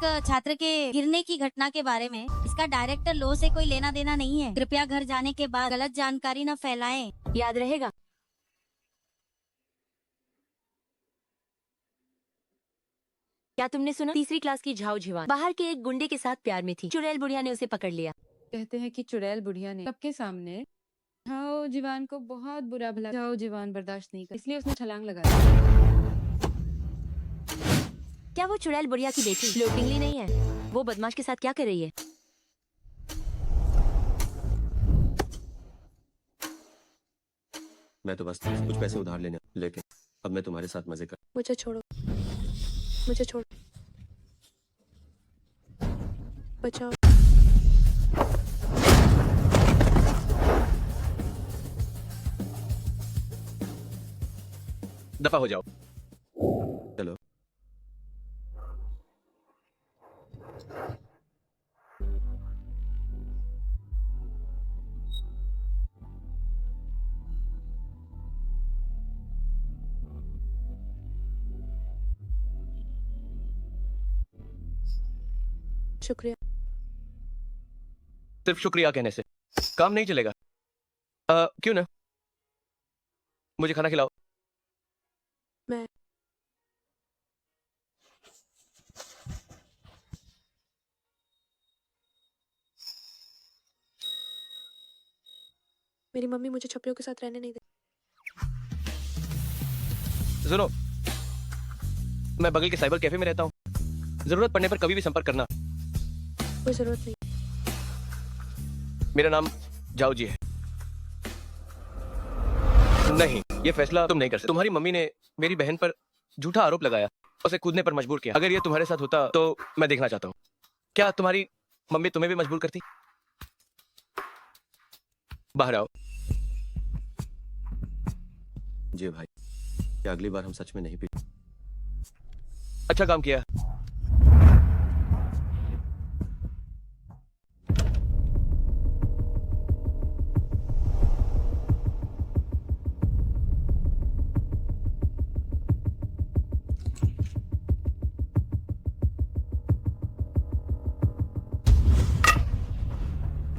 एक छात्र के गिरने की घटना के बारे में। इसका डायरेक्टर लॉ से कोई लेना देना नहीं है। कृपया घर जाने के बाद गलत जानकारी न फैलाएं। याद रहेगा। क्या तुमने सुना? तीसरी क्लास की झाओ झिवान बाहर के एक गुंडे के साथ प्यार में थी। चुड़ैल बुढ़िया ने उसे पकड़ लिया। कहते हैं कि चुड़ैल बुढ़िया ने सबके सामने झाओ जीवान को बहुत बुरा भला झाओ जीवान बर्दाश्त नहीं कर, इसलिए उसने छलांग लगा दी। क्या वो चुड़ैल बुढ़िया की बेटी फ्लोटिंगली नहीं है? वो बदमाश के साथ क्या कर रही है? मैं तो बस कुछ पैसे उधार लेने, लेकिन अब मैं तुम्हारे साथ मजे कर। मुझे छोड़ो, मुझे छोड़ो, बचाओ। दफा हो जाओ। चलो। शुक्रिया। सिर्फ शुक्रिया कहने से काम नहीं चलेगा। क्यों ना मुझे खाना खिलाओ। मैं मेरी मम्मी मुझे छपरियों के साथ रहने नहीं दे। सुनो, मैं बगल के साइबर कैफे में रहता हूँ। जरूरत पड़ने पर कभी भी संपर्क करना। कोई जरूरत नहीं। मेरा नाम जाओ जी है। नहीं, ये फैसला तुम नहीं कर सकते। तुम्हारी मम्मी ने मेरी बहन पर झूठा आरोप लगाया, उसे कूदने पर मजबूर किया। अगर ये तुम्हारे साथ होता तो मैं देखना चाहता हूँ। क्या तुम्हारी मम्मी तुम्हें भी मजबूर करती? बाहर आओ। जी भाई, क्या अगली बार हम सच में नहीं पी? अच्छा काम किया।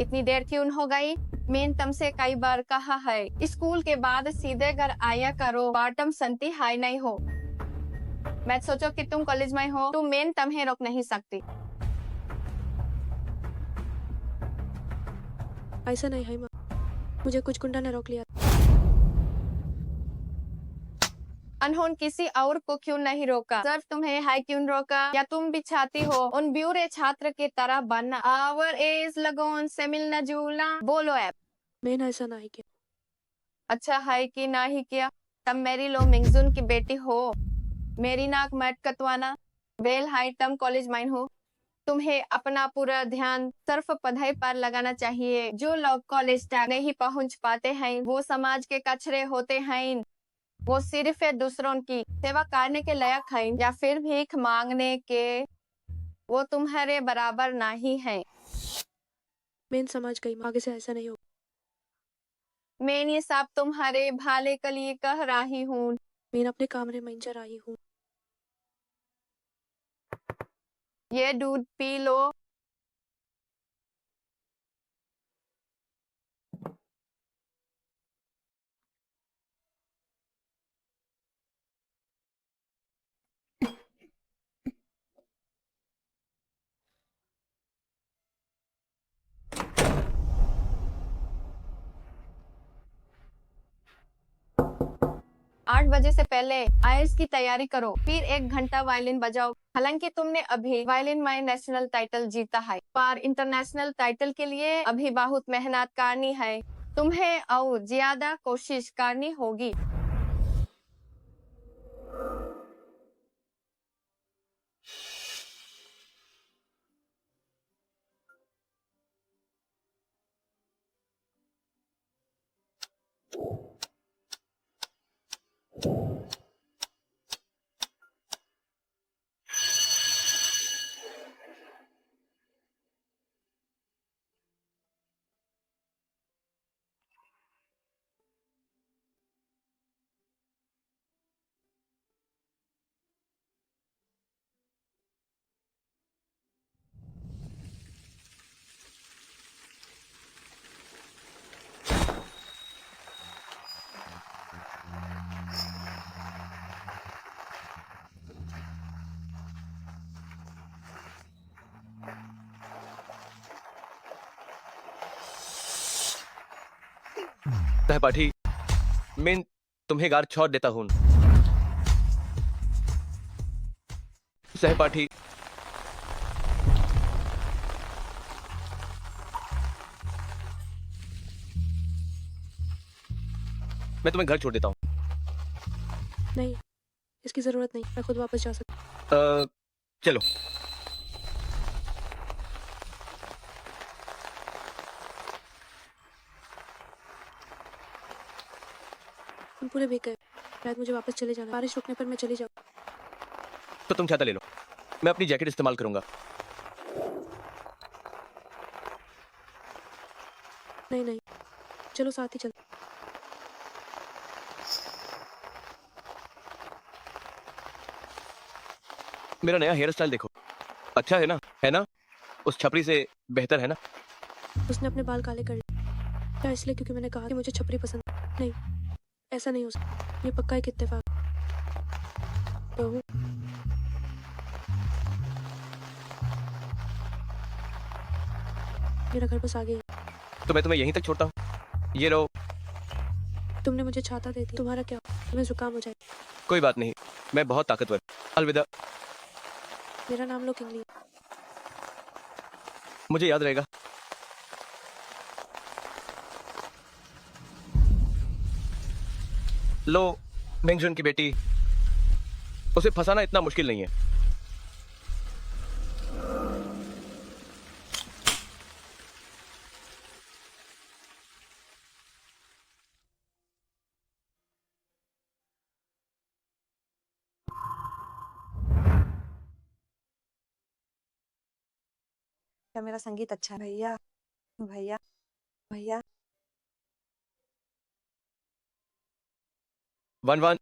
इतनी देर क्यों हो गई? मैंने तुमसे कई बार कहा है स्कूल के बाद सीधे घर आया करो। बॉटम संती हाई नहीं हो। मैं सोचो कि तुम कॉलेज में हो तो मैं तुम्हें रोक नहीं सकती। ऐसा नहीं है माँ, मुझे कुछ गुंडा ने रोक लिया। अनहोन किसी और को क्यों नहीं रोका? सिर्फ तुम्हें है क्यों रोका? या तुम भी चाहती हो उन ब्यूरे छात्र की तरह बनना? आवर एज लगोन से मिलना जुलना बोलो ऐप। मैंने ऐसा नहीं किया। अच्छा है कि नहीं किया? तम मेरी लो मिंगजुन की बेटी हो। मेरी नाक मत कतवाना। वेल हाई तम कॉलेज में हो। तुम्हें अपना पूरा ध्यान सिर्फ पढ़ाई पर लगाना चाहिए। जो लोग कॉलेज तक नहीं पहुंच पाते हैं वो समाज के कचरे होते हैं। वो सिर्फ दूसरों की सेवा करने के लायक हैं या फिर भीख मांगने के। वो तुम्हारे बराबर नहीं है। मैं समझ गई माँ, आगे से ऐसा नहीं होगा। मैं ये सब तुम्हारे भले के लिए कह रही हूँ। मैं अपने कमरे में जा रही हूँ। ये दूध पी लो। आठ बजे से पहले आईएएस की तैयारी करो, फिर 1 घंटा वायलिन बजाओ। हालांकि तुमने अभी वायलिन में नेशनल टाइटल जीता है, पर इंटरनेशनल टाइटल के लिए अभी बहुत मेहनत करनी है। तुम्हें और ज्यादा कोशिश करनी होगी। सहपाठी मैं तुम्हें गार छोड़ देता हूँ। सहपाठी मैं तुम्हें घर छोड़ देता हूँ। नहीं, इसकी जरूरत नहीं, मैं खुद वापस जा सकती चलो। तुम पूरे भीग गए, शायद मुझे वापस चले जाना। बारिश रुकने पर मैं चली जाऊँ। तो तुम छाता ले लो, मैं अपनी जैकेट इस्तेमाल करूंगा। नहीं नहीं, चलो साथ ही चल। मेरा नया हेयर स्टाइल देखो, अच्छा है ना? है ना? उस छपरी से बेहतर है ना? उसने अपने बाल काले कर लिए। क्या इसलिए क्योंकि मैंने कहा कि मुझे छपरी पसंद नहीं? ऐसा नहीं हो सकता, ये पक्का एक इत्तेफाक। बहू, मेरा घर बस आगे ही है। तो मैं तुम्हें यहीं तक छोड़ता हूँ। ये लो। तुमने मुझे छाता दे दी, तुम्हारा क्या? तुम्हें जुकाम हो जाए। कोई बात नहीं, मैं बहुत ताकतवर। अलविदा। मेरा नाम लो किंगली। मुझे याद रहेगा। लो मिंगजुन की बेटी, उसे फंसाना इतना मुश्किल नहीं है। क्या मेरा संगीत अच्छा है? भैया भैया भैया 1-1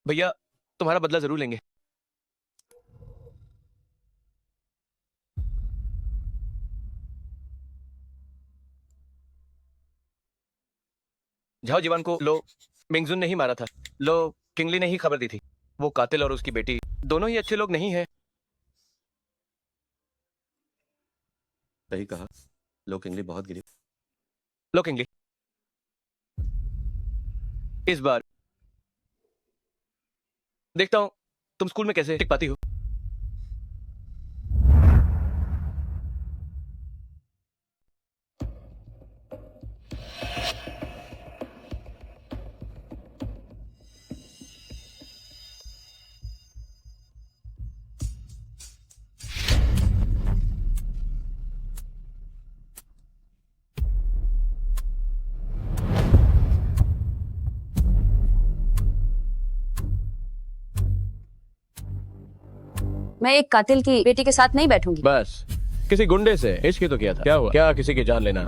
भैया, तुम्हारा बदला जरूर लेंगे। झाओ जीवान को लो मिंगजुन ने ही मारा था। लो किंगली ने ही खबर दी थी। वो कातिल और उसकी बेटी दोनों ही अच्छे लोग नहीं हैं। सही कहा, लो किंगली बहुत गिरी। लो किंगली, इस बार देखता हूं तुम स्कूल में कैसे टिक पाती हो। मैं एक कातिल की बेटी के साथ नहीं बैठूंगी। बस किसी गुंडे से इश्क ही तो किया था। क्या हुआ? क्या किसी की जान लेना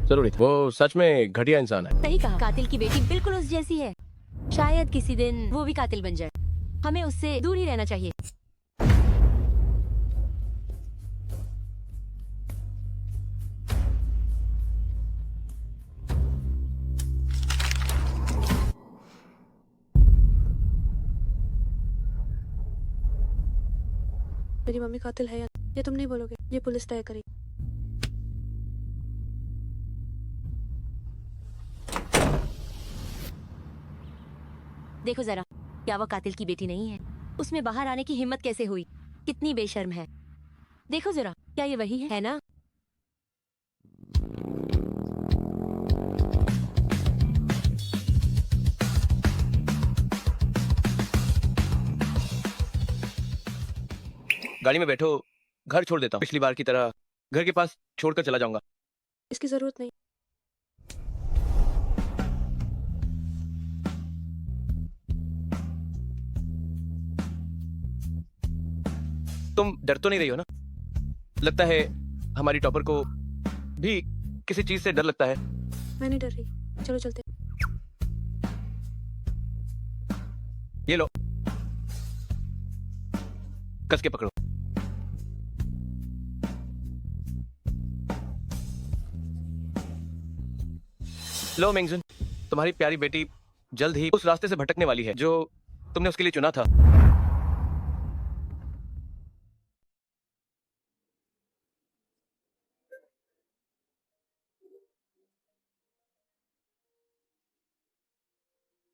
जरूरी था? वो सच में घटिया इंसान है। सही कहा, कातिल की बेटी बिल्कुल उस जैसी है। शायद किसी दिन वो भी कातिल बन जाए। हमें उससे दूर ही रहना चाहिए। मेरी मम्मी कातिल है या ये तुम नहीं बोलोगे, ये पुलिस तय करेगी। देखो जरा, क्या वो कातिल की बेटी नहीं है? उसमें बाहर आने की हिम्मत कैसे हुई? कितनी बेशर्म है। देखो जरा, क्या ये वही है ना? गाड़ी में बैठो, घर छोड़ देता हूँ। पिछली बार की तरह घर के पास छोड़कर चला जाऊंगा। इसकी जरूरत नहीं। तुम डर तो नहीं रही हो ना? लगता है हमारी टॉपर को भी किसी चीज से डर लगता है। मैं नहीं डर रही, चलो चलते। ये लो, कस के पकड़ो। लो मिंगजुन, तुम्हारी प्यारी बेटी जल्द ही उस रास्ते से भटकने वाली है जो तुमने उसके लिए चुना था।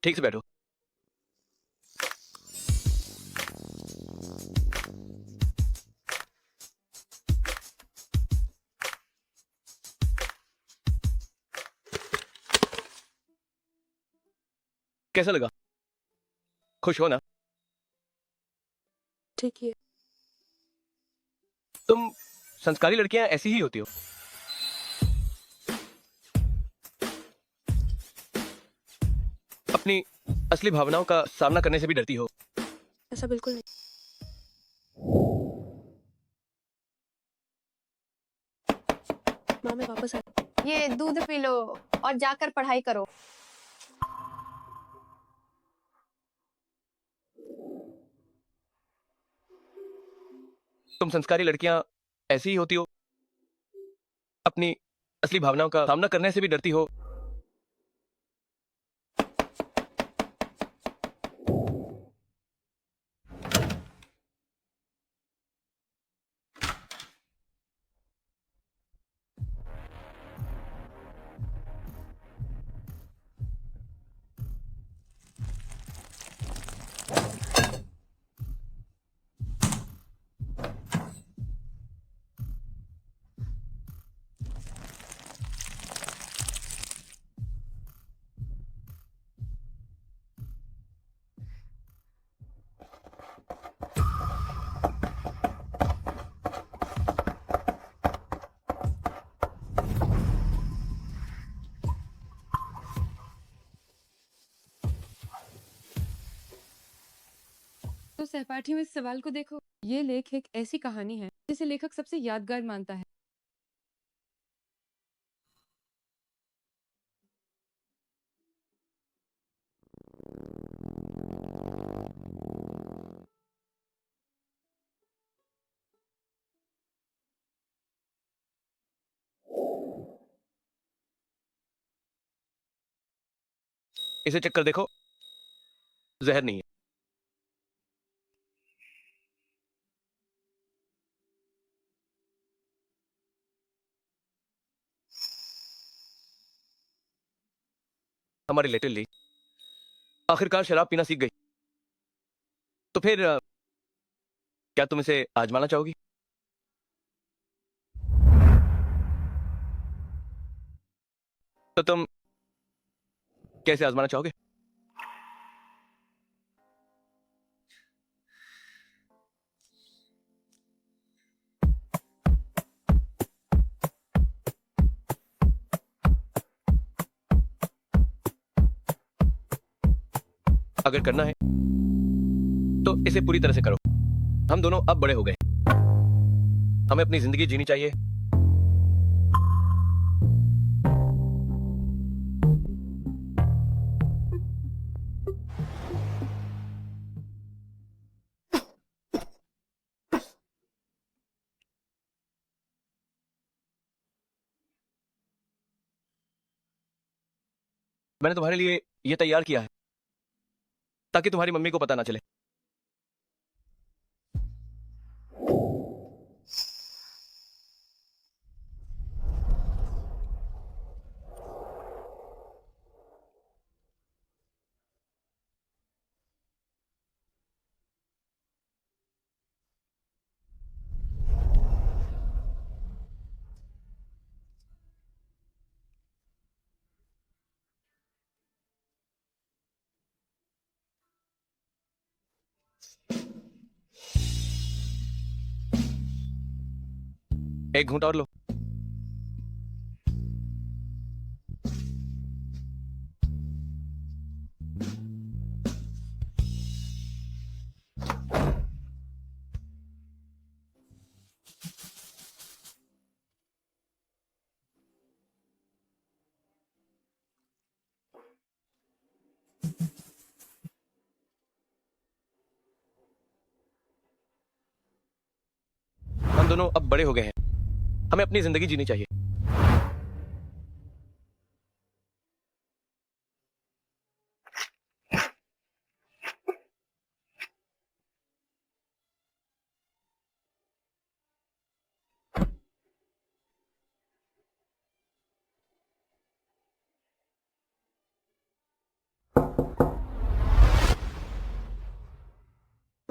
ठीक से बैठो। कैसा लगा? खुश हो ना? ठीक ही है। तुम संस्कारी लड़कियां ऐसी ही होती हो। अपनी असली भावनाओं का सामना करने से भी डरती हो। ऐसा बिल्कुल नहीं। माँ मैं वापस आ। ये दूध पी लो और जाकर पढ़ाई करो। तुम संस्कारी लड़कियां ऐसी ही होती हो। अपनी असली भावनाओं का सामना करने से भी डरती हो। तो सहपाठी में इस सवाल को देखो। ये लेख एक ऐसी कहानी है जिसे लेखक सबसे यादगार मानता है। इसे चेक कर देखो, जहर नहीं है। हमारी लिटिल ली आखिरकार शराब पीना सीख गई। तो फिर क्या तुम इसे आजमाना चाहोगी? तो तुम कैसे आजमाना चाहोगे? अगर करना है तो इसे पूरी तरह से करो। हम दोनों अब बड़े हो गए। हमें अपनी जिंदगी जीनी चाहिए। मैंने तुम्हारे लिए यह तैयार किया है ताकि तुम्हारी मम्मी को पता ना चले। एक घूंट और लो। हम दोनों अब बड़े हो गए हैं। हमें अपनी जिंदगी जीनी चाहिए।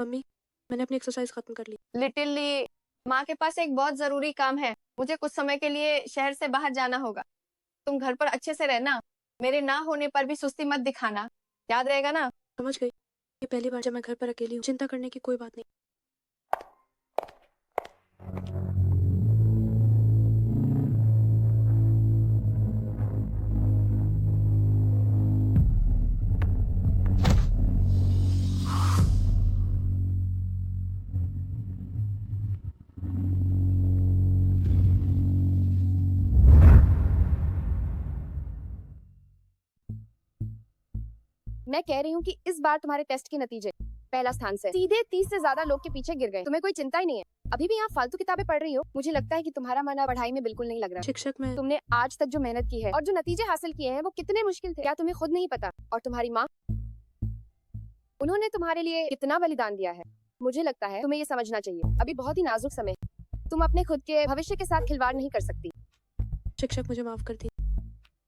मम्मी, मैंने अपनी एक्सरसाइज खत्म कर ली। लिटिली, माँ के पास एक बहुत जरूरी काम है, मुझे कुछ समय के लिए शहर से बाहर जाना होगा। तुम घर पर अच्छे से रहना, मेरे ना होने पर भी सुस्ती मत दिखाना, याद रहेगा ना? समझ गई। ये पहली बार जब मैं घर पर अकेली हूँ। चिंता करने की कोई बात नहीं। मैं कह रही हूँ कि इस बार तुम्हारे टेस्ट के नतीजे पहला स्थान से सीधे 30 से ज्यादा लोग के पीछे गिर गए। तुम्हें कोई चिंता ही नहीं है, अभी भी यहाँ फालतू किताबें पढ़ रही हो। मुझे लगता है कि तुम्हारा मन अब पढ़ाई में बिल्कुल नहीं लग रहा। शिक्षक, मैं तुमने आज तक जो मेहनत की है और जो नतीजे हासिल किए हैं वो कितने मुश्किल थे, क्या तुम्हें खुद नहीं पता? और तुम्हारी माँ, उन्होंने तुम्हारे लिए कितना बलिदान दिया है। मुझे लगता है तुम्हें ये समझना चाहिए, अभी बहुत ही नाजुक समय है। तुम अपने खुद के भविष्य के साथ खिलवाड़ नहीं कर सकती। शिक्षक, मुझे माफ कर दी।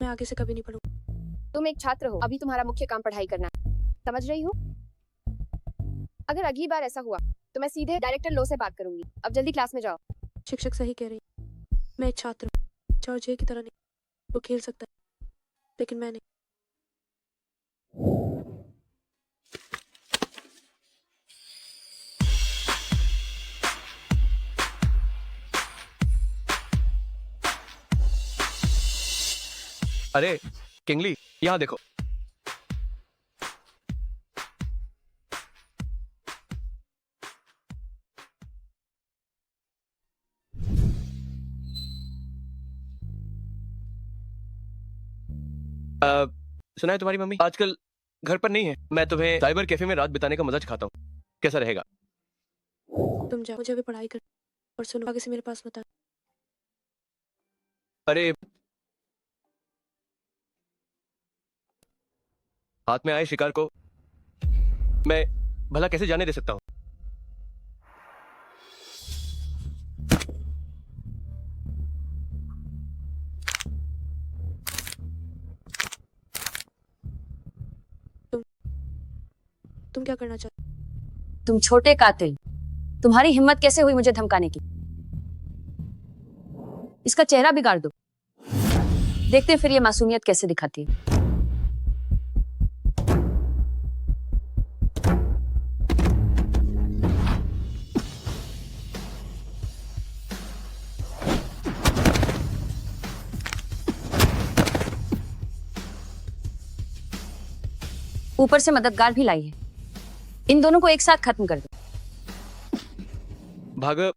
मैं आगे से कभी नहीं पढ़ूंगी। तुम एक छात्र हो, अभी तुम्हारा मुख्य काम पढ़ाई करना है, समझ रही हो? अगर अगली बार ऐसा हुआ तो मैं सीधे डायरेक्टर लो से बात करूंगी। अब जल्दी क्लास में जाओ। शिक्षक सही कह रही है। मैं एक छात्र हूँ, जॉर्ज की तरह नहीं। वो खेल सकता है, लेकिन मैं नहीं। अरे किंगली, यहाँ देखो। सुना है तुम्हारी मम्मी आजकल घर पर नहीं है। मैं तुम्हें साइबर कैफे में रात बिताने का मजा चाहता हूँ, कैसा रहेगा? तुम जाओ, मुझे अभी पढ़ाई कर। और सुनो, आगे से मेरे पास मत आना। अरे हाथ में आए शिकार को मैं भला कैसे जाने दे सकता हूँ? तुम क्या करना चाहते? तुम छोटे कातिल, तुम्हारी हिम्मत कैसे हुई मुझे धमकाने की? इसका चेहरा बिगाड़ दो, देखते हैं फिर ये मासूमियत कैसे दिखाती है। ऊपर से मददगार भी लाई है, इन दोनों को एक साथ खत्म कर दो। भाग।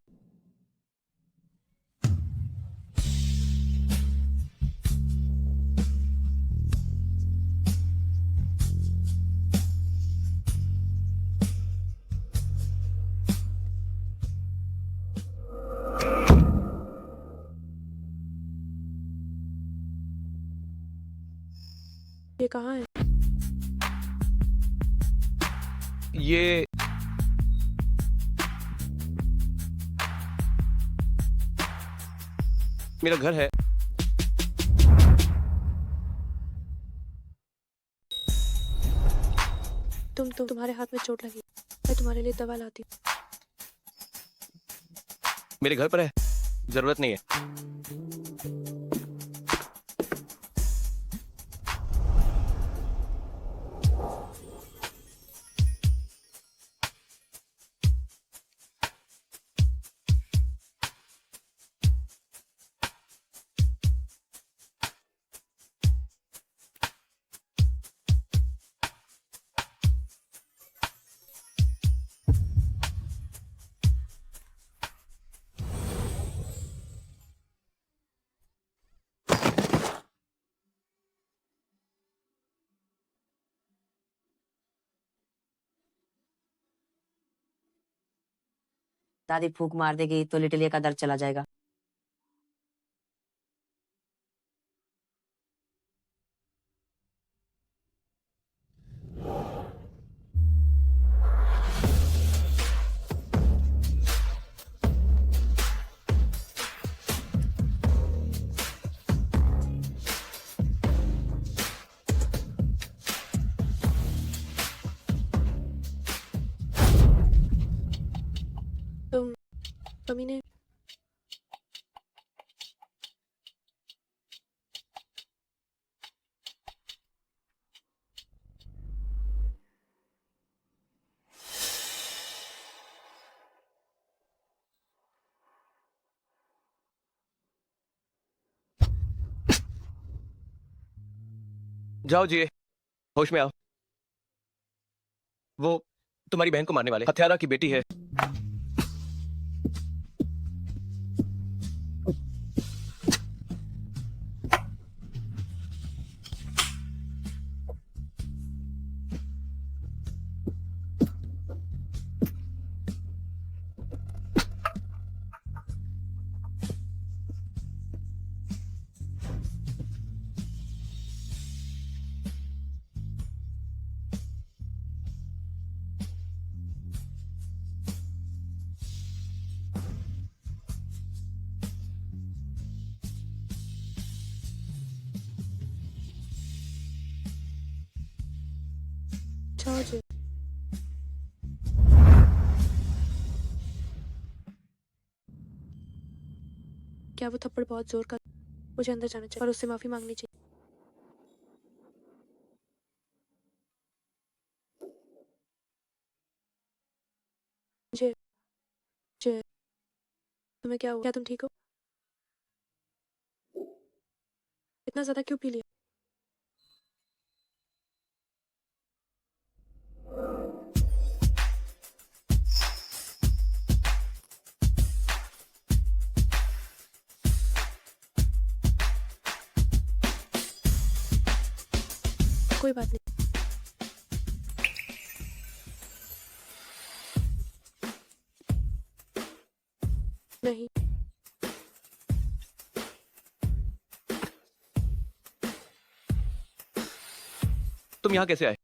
ये कहाँ है? ये मेरा घर है। तुम्हारे हाथ में चोट लगी, मैं तुम्हारे लिए दवा लाती हूँ। मेरे घर पर है, जरूरत नहीं है। दादी फूंक मार देगी तो लिटिलिया का दर्द चला जाएगा। तुम मम्मी ने जाओ जिए, होश में आओ। वो तुम्हारी बहन को मारने वाले हत्यारा की बेटी है। जाओ जी। क्या वो थप्पड़ बहुत जोर का? मुझे अंदर जाना चाहिए और उससे माफी मांगनी चाहिए। जे जे तुम्हें क्या हुआ? क्या तुम ठीक हो? इतना ज्यादा क्यों पी लिया? कोई बात नहीं। नहीं, तुम यहाँ कैसे आए?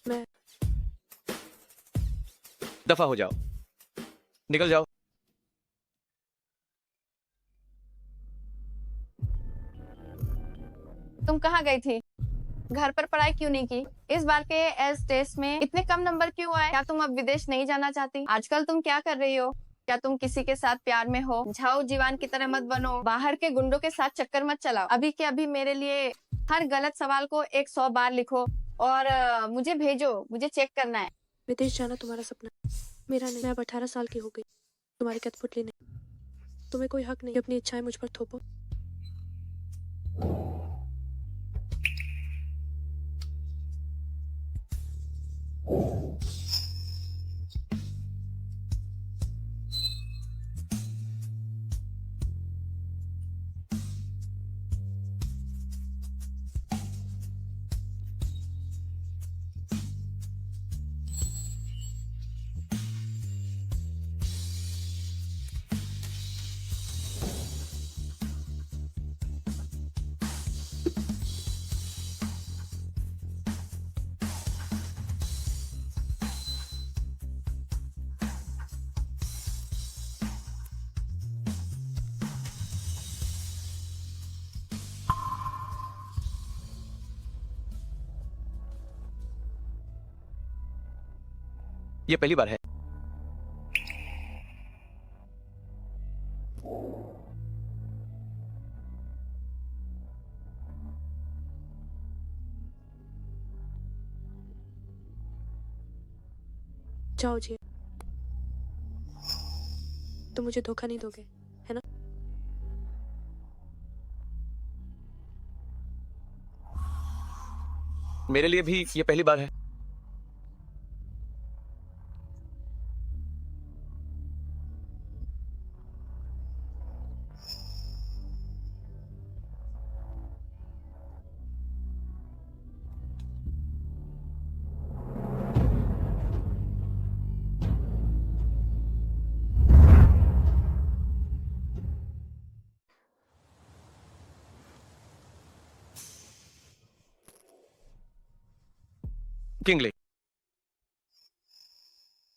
मैं दफा हो जाओ, निकल जाओ। तुम कहाँ गई थी? घर पर पढ़ाई क्यों नहीं की? इस बार के एस टेस्ट में इतने कम नंबर क्यों आए? क्या तुम अब विदेश नहीं जाना चाहती? आजकल तुम क्या कर रही हो? क्या तुम किसी के साथ प्यार में हो? झाऊ जीवान की तरह मत बनो, बाहर के गुंडों के साथ चक्कर मत चलाओ। अभी के अभी मेरे लिए हर गलत सवाल को 100 बार लिखो और मुझे भेजो, मुझे चेक करना है। विदेश जाना तुम्हारा सपना है, मेरा नहीं। मैं अब 18 साल की हो गई, तुम्हारी कठपुतली नहीं। तुम्हें कोई हक नहीं अपनी इच्छाएं मुझ पर थोपो। ये पहली बार है। जाओ जी, तुम मुझे धोखा नहीं दोगे, है ना? मेरे लिए भी ये पहली बार है। किंगली,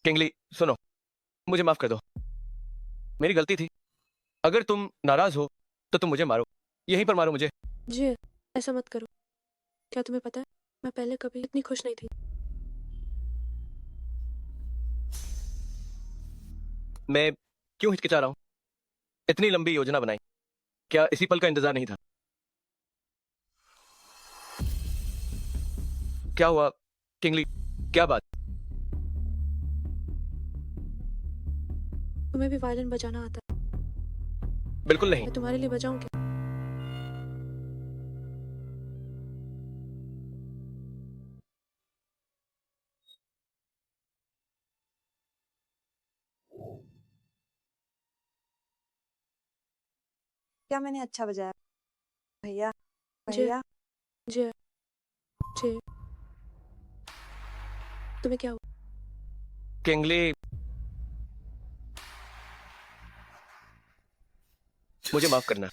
किंगली सुनो, मुझे माफ कर दो, मेरी गलती थी। अगर तुम नाराज हो तो तुम मुझे मारो, यहीं पर मारो मुझे। जी, ऐसा मत करो। क्या तुम्हें पता है, मैं पहले कभी इतनी खुश नहीं थी। मैं क्यों हिचकिचा रहा हूँ? इतनी लंबी योजना बनाई, क्या इसी पल का इंतजार नहीं था? क्या हुआ किंगली, क्या बात? तुम्हें भी वायलिन बजाना आता है? बिल्कुल नहीं। मैं तुम्हारे लिए बजाऊं क्या? क्या मैंने अच्छा बजाया? भैया जे भैया जे जे तुम्हें क्या हुआ? किंगली, मुझे माफ करना।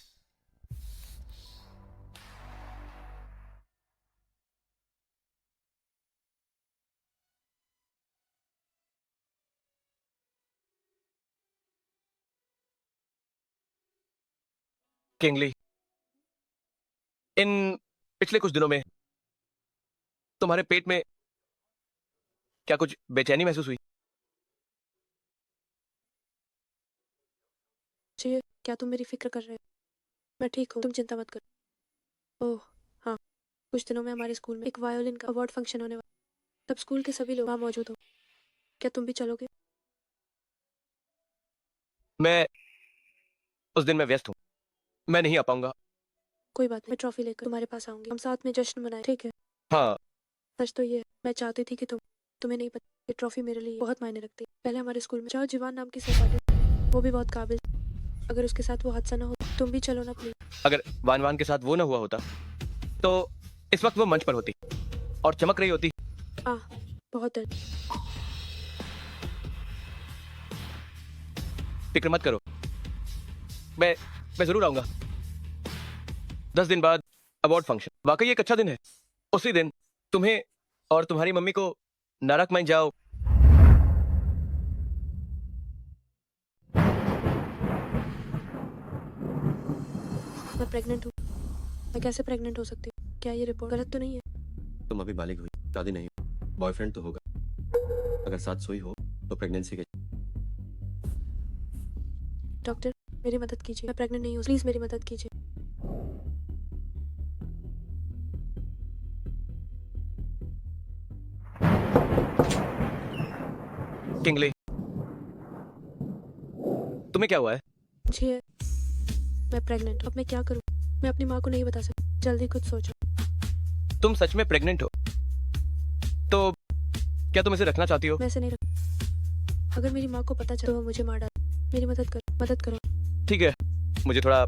किंगली, इन पिछले कुछ दिनों में तुम्हारे पेट में क्या कुछ बेचैनी महसूस हुई? जे क्या तुम मेरी फिक्र कर रहे हो? मैं ठीक हूँ, तुम चिंता मत करो। ओह हाँ, कुछ दिनों में हमारे स्कूल में एक वायोलिन का अवार्ड फंक्शन होने वाला, तब स्कूल के सभी लोग वहाँ मौजूद हो। क्या तुम भी चलोगे? मैं उस दिन मैं व्यस्त हूँ, मैं नहीं आ पाऊंगा। कोई बात नहीं, मैं ट्रॉफी लेकर तुम्हारे पास आऊंगी, हम साथ में जश्न मनाएं, ठीक है? हाँ, सच तो ये है, मैं चाहती थी कि तुम्हें नहीं पता, ये ट्रॉफी मेरे लिए बहुत मायने रखती है। पहले हमारे स्कूल में जाओ जीवान नाम की सहपाठी, वो भी बहुत काबिल, अगर उसके साथ वो हादसा ना हो, तुम भी चलो ना प्लीज। अगर वान वान के साथ वो ना हुआ होता तो इस वक्त वो मंच पर होती और चमक रही होती। बहुत दर्द। फिक्र मत करो, मैं जरूर आऊंगा। 10 दिन बाद अवार्ड फंक्शन, वाकई एक अच्छा दिन है। उसी दिन तुम्हें और तुम्हारी मम्मी को नरक में जाओ। मैं प्रेग्नेंट हूँ। मैं कैसे प्रेग्नेंट हो सकती हूँ? क्या ये रिपोर्ट गलत तो नहीं है? तुम अभी बालिग हुई, शादी नहीं, बॉयफ्रेंड तो होगा। अगर साथ सोई हो तो प्रेगनेंसी के। डॉक्टर मेरी मदद कीजिए, मैं प्रेग्नेंट नहीं हूँ, प्लीज मेरी मदद कीजिए। किंगली, तुम्हें क्या हुआ है? जी मैं प्रेग्नेंट, अब मैं क्या करूँ? मैं अपनी माँ को नहीं बता सकती, जल्दी कुछ सोचो। तुम सच में प्रेग्नेंट हो तो क्या तुम इसे रखना चाहती हो? मैं इसे नहीं रख, अगर मेरी माँ को पता चला तो वो मुझे मार डाले। मेरी मदद करो। ठीक है, मुझे थोड़ा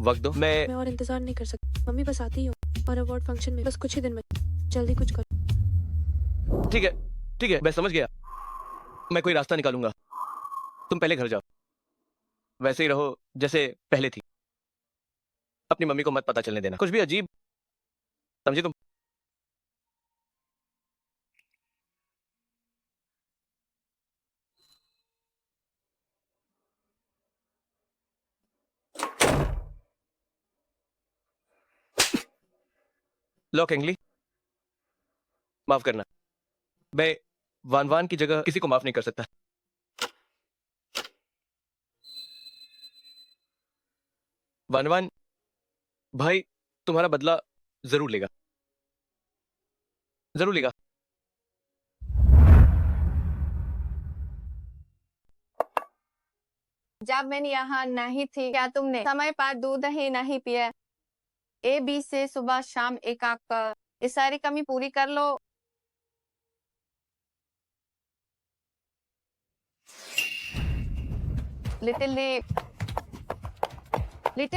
वक्त दो। मैं मैं और इंतजार नहीं कर सकती, मम्मी बस आती हो और अवार्ड फंक्शन में बस कुछ ही दिन में, जल्दी कुछ करो। ठीक है, मैं समझ गया, मैं कोई रास्ता निकालूंगा। तुम पहले घर जाओ, वैसे ही रहो जैसे पहले थी। अपनी मम्मी को मत पता चलने देना, कुछ भी अजीब, समझी तुम? लो किंगली, माफ करना, मैं वान वान की जगह किसी को माफ नहीं कर सकता। वान वान भाई तुम्हारा बदला जरूर लेगा, जरूर लेगा। जब मैं यहाँ नहीं थी, क्या तुमने समय पर दूध ही नहीं पिया? ए बी से सुबह शाम एक आग कर, इस सारी कमी पूरी कर लो। लिटिल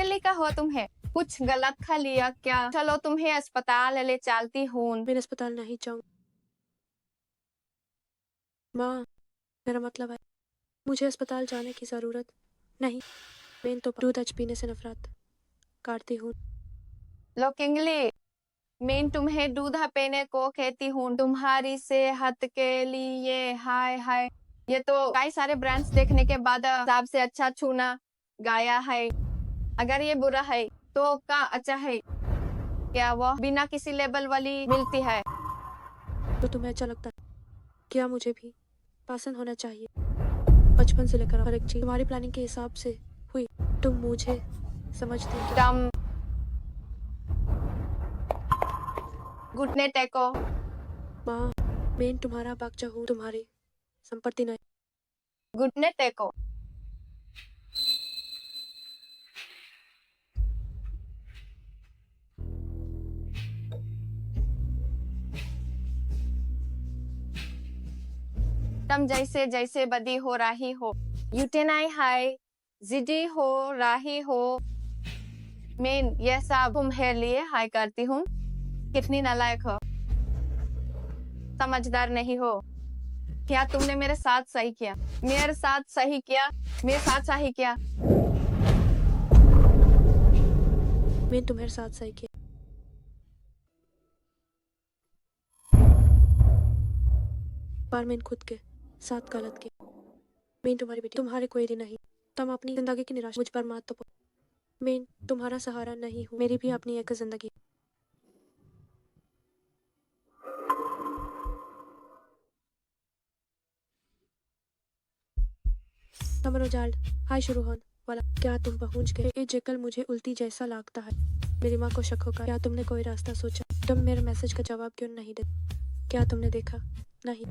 ली का हो तुम्हें? कुछ गलत खा लिया क्या? चलो तुम्हें अस्पताल ले चलती हूँ। मैं अस्पताल नहीं जाऊँ माँ, मेरा मतलब है मुझे अस्पताल जाने की जरूरत नहीं। मैं तो दूध पीने से नफरत करती हूँ। लो किंगली, मैं तुम्हें दूध पीने को कहती हूँ, तुम्हारी सेहत के लिए। हाय हाय, ये तो कई सारे ब्रांड्स देखने के बाद सबसे अच्छा चुना गाया है। अगर ये बुरा है तो क्या अच्छा है? क्या वो बिना किसी लेबल वाली मिलती है? तो तुम्हें अच्छा लगता है? क्या मुझे भी पसंद होना चाहिए? बचपन से लेकर हर एक चीज तुम्हारी प्लानिंग के हिसाब से हुई। तुम मुझे समझती हो। टम घुटने टेको। माँ, मैं तुम्हारा बच्चा हूँ, तुम्हारी संपत्ति नहीं। घुटने टेको। तुम जैसे जैसे बदी हो रही हो, यूटेनाई हाय जिदी हो रही हो, मैं ये सब तुम्हारे लिए हाय करती हूँ। कितनी नालायक हो, समझदार नहीं हो। क्या तुमने मेरे साथ सही किया? मेरे साथ सही किया, मेरे साथ सही किया। मैं तुम्हारे साथ सही किया। पर मैं खुद के साथ गलत किया। मैं तुम्हारी बेटी, तुम्हारे कोई भी नहीं। तुम अपनी जिंदगी की निराशा मुझ पर मत थोपो। मैं तुम्हारा सहारा नहीं हूँ, मेरी भी अपनी एक जिंदगी। तुम रोजाल्ड हाय शुरू होने वाला। क्या तुम पहुंच गए? ये जेकल मुझे उल्टी जैसा लगता है। मेरी माँ को शक होगा। क्या तुमने कोई रास्ता सोचा? तुम मेरे मैसेज का जवाब क्यों नहीं देते? क्या तुमने देखा? नहीं।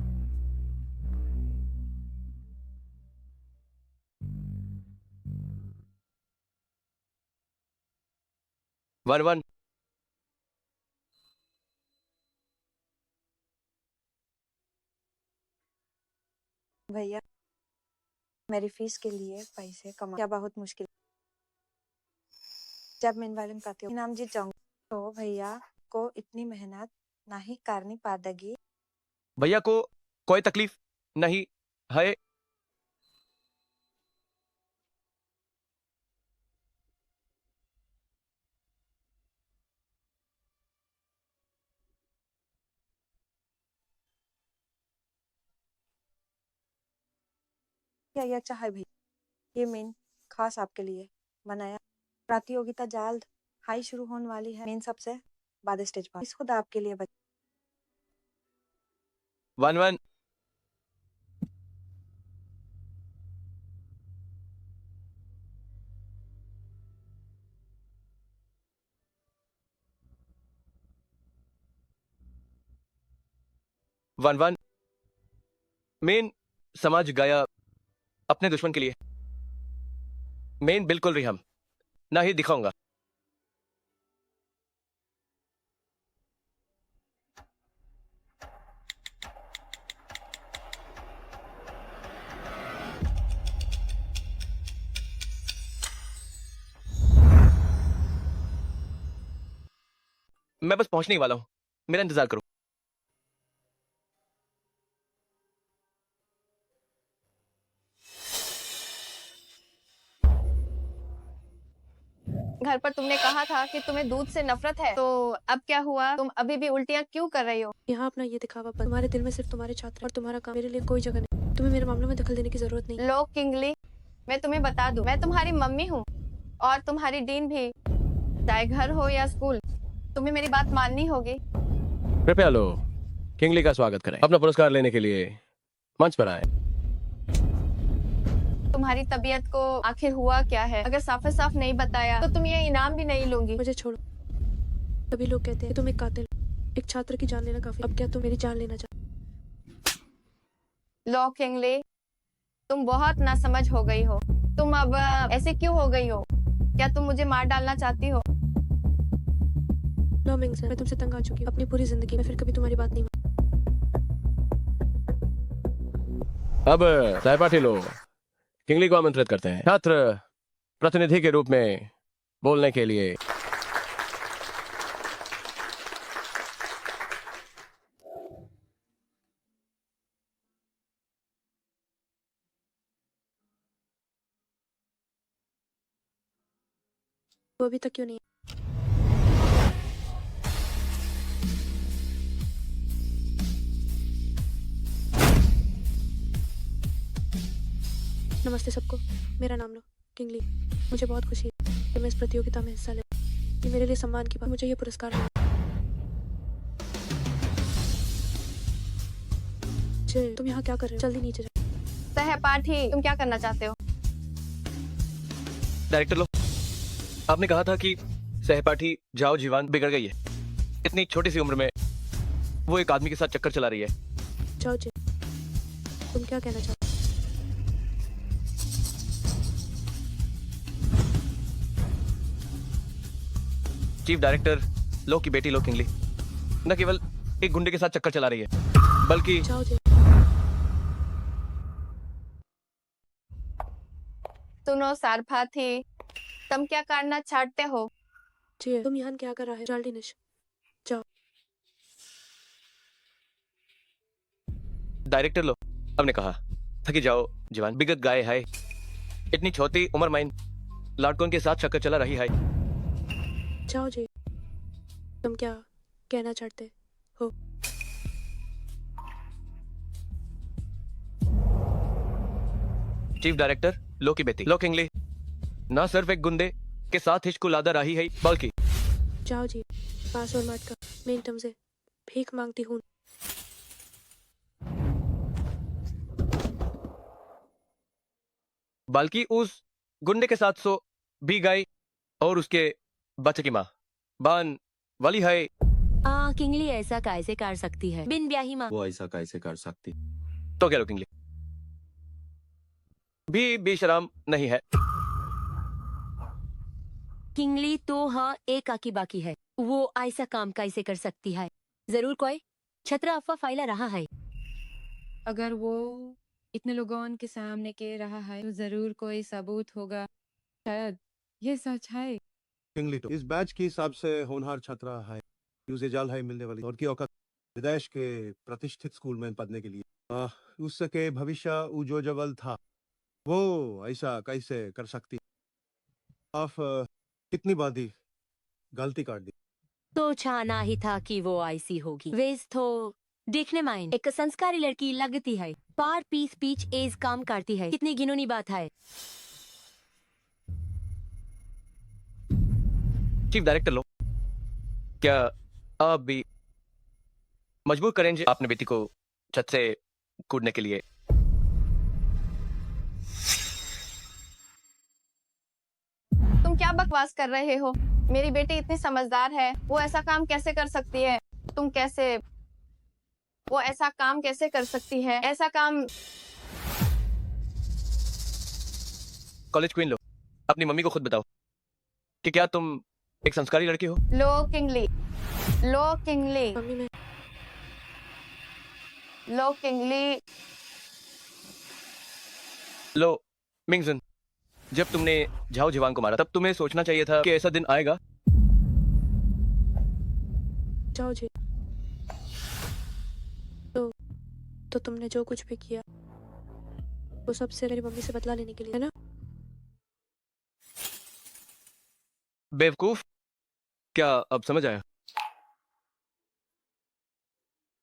1-1। भैया, मेरी फीस के लिए पैसे कमा क्या बहुत मुश्किल। जब मैं वाले पाती हूँ इनाम जीत जाऊंगी तो भैया को इतनी मेहनत नहीं करनी पड़ेगी। भैया को कोई तकलीफ नहीं है। क्या ये अच्छा है भैया? ये मेन खास आपके लिए बनाया। प्रतियोगिता जल्द हाई शुरू होने वाली है। मेन सबसे बाद स्टेज पर इस खुद आपके लिए 1-1। मेन समझ गया। अपने दुश्मन के लिए मेन बिल्कुल रिहम ना ही दिखाऊंगा। मैं बस पहुंचने ही वाला हूं, मेरा इंतजार करो। घर पर तुमने कहा था कि तुम्हें दूध से नफरत है, तो अब क्या हुआ? तुम अभी भी उल्टियाँ क्यों कर रही हो? यहाँ अपना ये दिखावा पर तुम्हारे दिल में सिर्फ तुम्हारे छात्र और तुम्हारा काम। मेरे लिए कोई जगह नहीं। तुम्हें मेरे मामलों में दखल देने की जरूरत नहीं। लो किंगली, मैं तुम्हें बता दूं, मैं तुम्हारी मम्मी हूँ और तुम्हारी डीन भी। चाहे घर हो या स्कूल, तुम्हें मेरी बात माननी होगी। कृपया लो किंगली का स्वागत करें। अपना पुरस्कार लेने के लिए मंच पर आए। तुम्हारी तबीयत को आखिर हुआ क्या है? अगर साफ साफ नहीं बताया तो तुम ये इनाम भी नहीं लूंगी। मुझे छोड़ो। सभी लोग कहते हैं कि तुम एक कातिल हो। एक छात्र की जान लेना काफी। अब क्या तुम मेरी जान लेना चाहते? लो किंगली, तुम बहुत नासमझ हो गई हो। तुम अब ऐसे क्यों हो गई हो? क्या तुम मुझे मार डालना चाहती हो? लो मिंग, मैं तुमसे तंग आ चुकी हूँ। अपनी पूरी जिंदगी में फिर कभी तुम्हारी बात नहीं मानी। अब सहपाठी लोग किंगली को आमंत्रित करते हैं छात्र प्रतिनिधि के रूप में बोलने के लिए। वो अभी तक क्यों नहीं? नमस्ते सबको, मेरा नाम लो किंगली। मुझे बहुत खुशी है कि मैं इस प्रतियोगिता में हिस्सा ले। ये मेरे लिए सम्मान की बात। मुझे ये पुरस्कार मिला। तुम यहाँ क्या कर रहे हो? जल्दी नीचे जाओ। सहपाठी, तुम क्या करना चाहते हो? डायरेक्टर लो, आपने कहा था कि सहपाठी जाओ जीवान बिगड़ गई है। इतनी छोटी सी उम्र में वो एक आदमी के साथ चक्कर चला रही है। जाओ जी, तुम क्या कहना चाहते चीफ डायरेक्टर लो की बेटी लो किंगली न केवल एक गुंडे के साथ चक्कर चला रही है बल्कि हो? जाओ जी, सुनो सहपाठी, तुम क्या करना चाहते हो? जी तुम यहाँ क्या कर रहा है जाल्डिनिश? जाओ। डायरेक्टर लो, हमने कहा था कि जाओ जीवान बिगड़ गाय है। इतनी छोटी उम्र में लाडकों के साथ चक्कर चला रही है। जाओ जी, तुम क्या कहना चाहते हो? चीफ डायरेक्टर लो की बेटी लो किंगली ना सिर्फ एक गुंडे के साथ हिचको लादा रही है बल्कि जाओ जी, पास और माट का मेन तुमसे भीख मांगती हूँ। बल्कि उस गुंडे के साथ सो भी गई और उसके बच्चे की माँ बान वाली है। किंगली ऐसा कैसे कर सकती है? बिन ब्याही माँ। वो ऐसा कैसे कर सकती? तो क्या लो किंगली भी बेशरम नहीं है। किंगली तो हाँ एक आकी बाकी है, वो ऐसा काम कैसे कर सकती है? जरूर कोई छतरा अफवाह फैला रहा है। अगर वो इतने लोगों के सामने कह रहा है तो जरूर कोई सबूत होगा। शायद ये सच है। किंगली तो इस बैच के हिसाब से होनहार छात्रा है, उसे जाल है मिलने वाली और की औकात विदेश के प्रतिष्ठित स्कूल में पढ़ने के लिए। उसके भविष्य उज्ज्वल था, वो ऐसा कैसे कर सकती? आप कितनी बादी गलती कर दी। तो छाना ही था कि वो ऐसी होगी। वेज तो देखने में एक संस्कारी लड़की लगती है, पार पीस पीच एज काम करती है। कितनी घिनौनी बात है। चीफ डायरेक्टर लो, क्या आप भी मजबूर करेंगे अपने बेटी को छत से कूदने के लिए? तुम क्या बकवास कर रहे हो? मेरी बेटी इतनी समझदार है, वो ऐसा काम कैसे कर सकती है? वो ऐसा काम कैसे कर सकती है? ऐसा काम कॉलेज क्वीन लो, अपनी मम्मी को खुद बताओ कि क्या तुम एक संस्कारी लड़की हो? लो किंगली, लो किंगली, मम्मी मैं लो किंगली। लो मिंगजन, जब तुमने झाओ जीवान को मारा तब तुम्हें सोचना चाहिए था कि ऐसा दिन आएगा। जाओ जी, तो तुमने जो कुछ भी किया वो सबसे मेरी मम्मी से बदला लेने के लिए है ना? बेवकूफ, क्या अब समझ आया?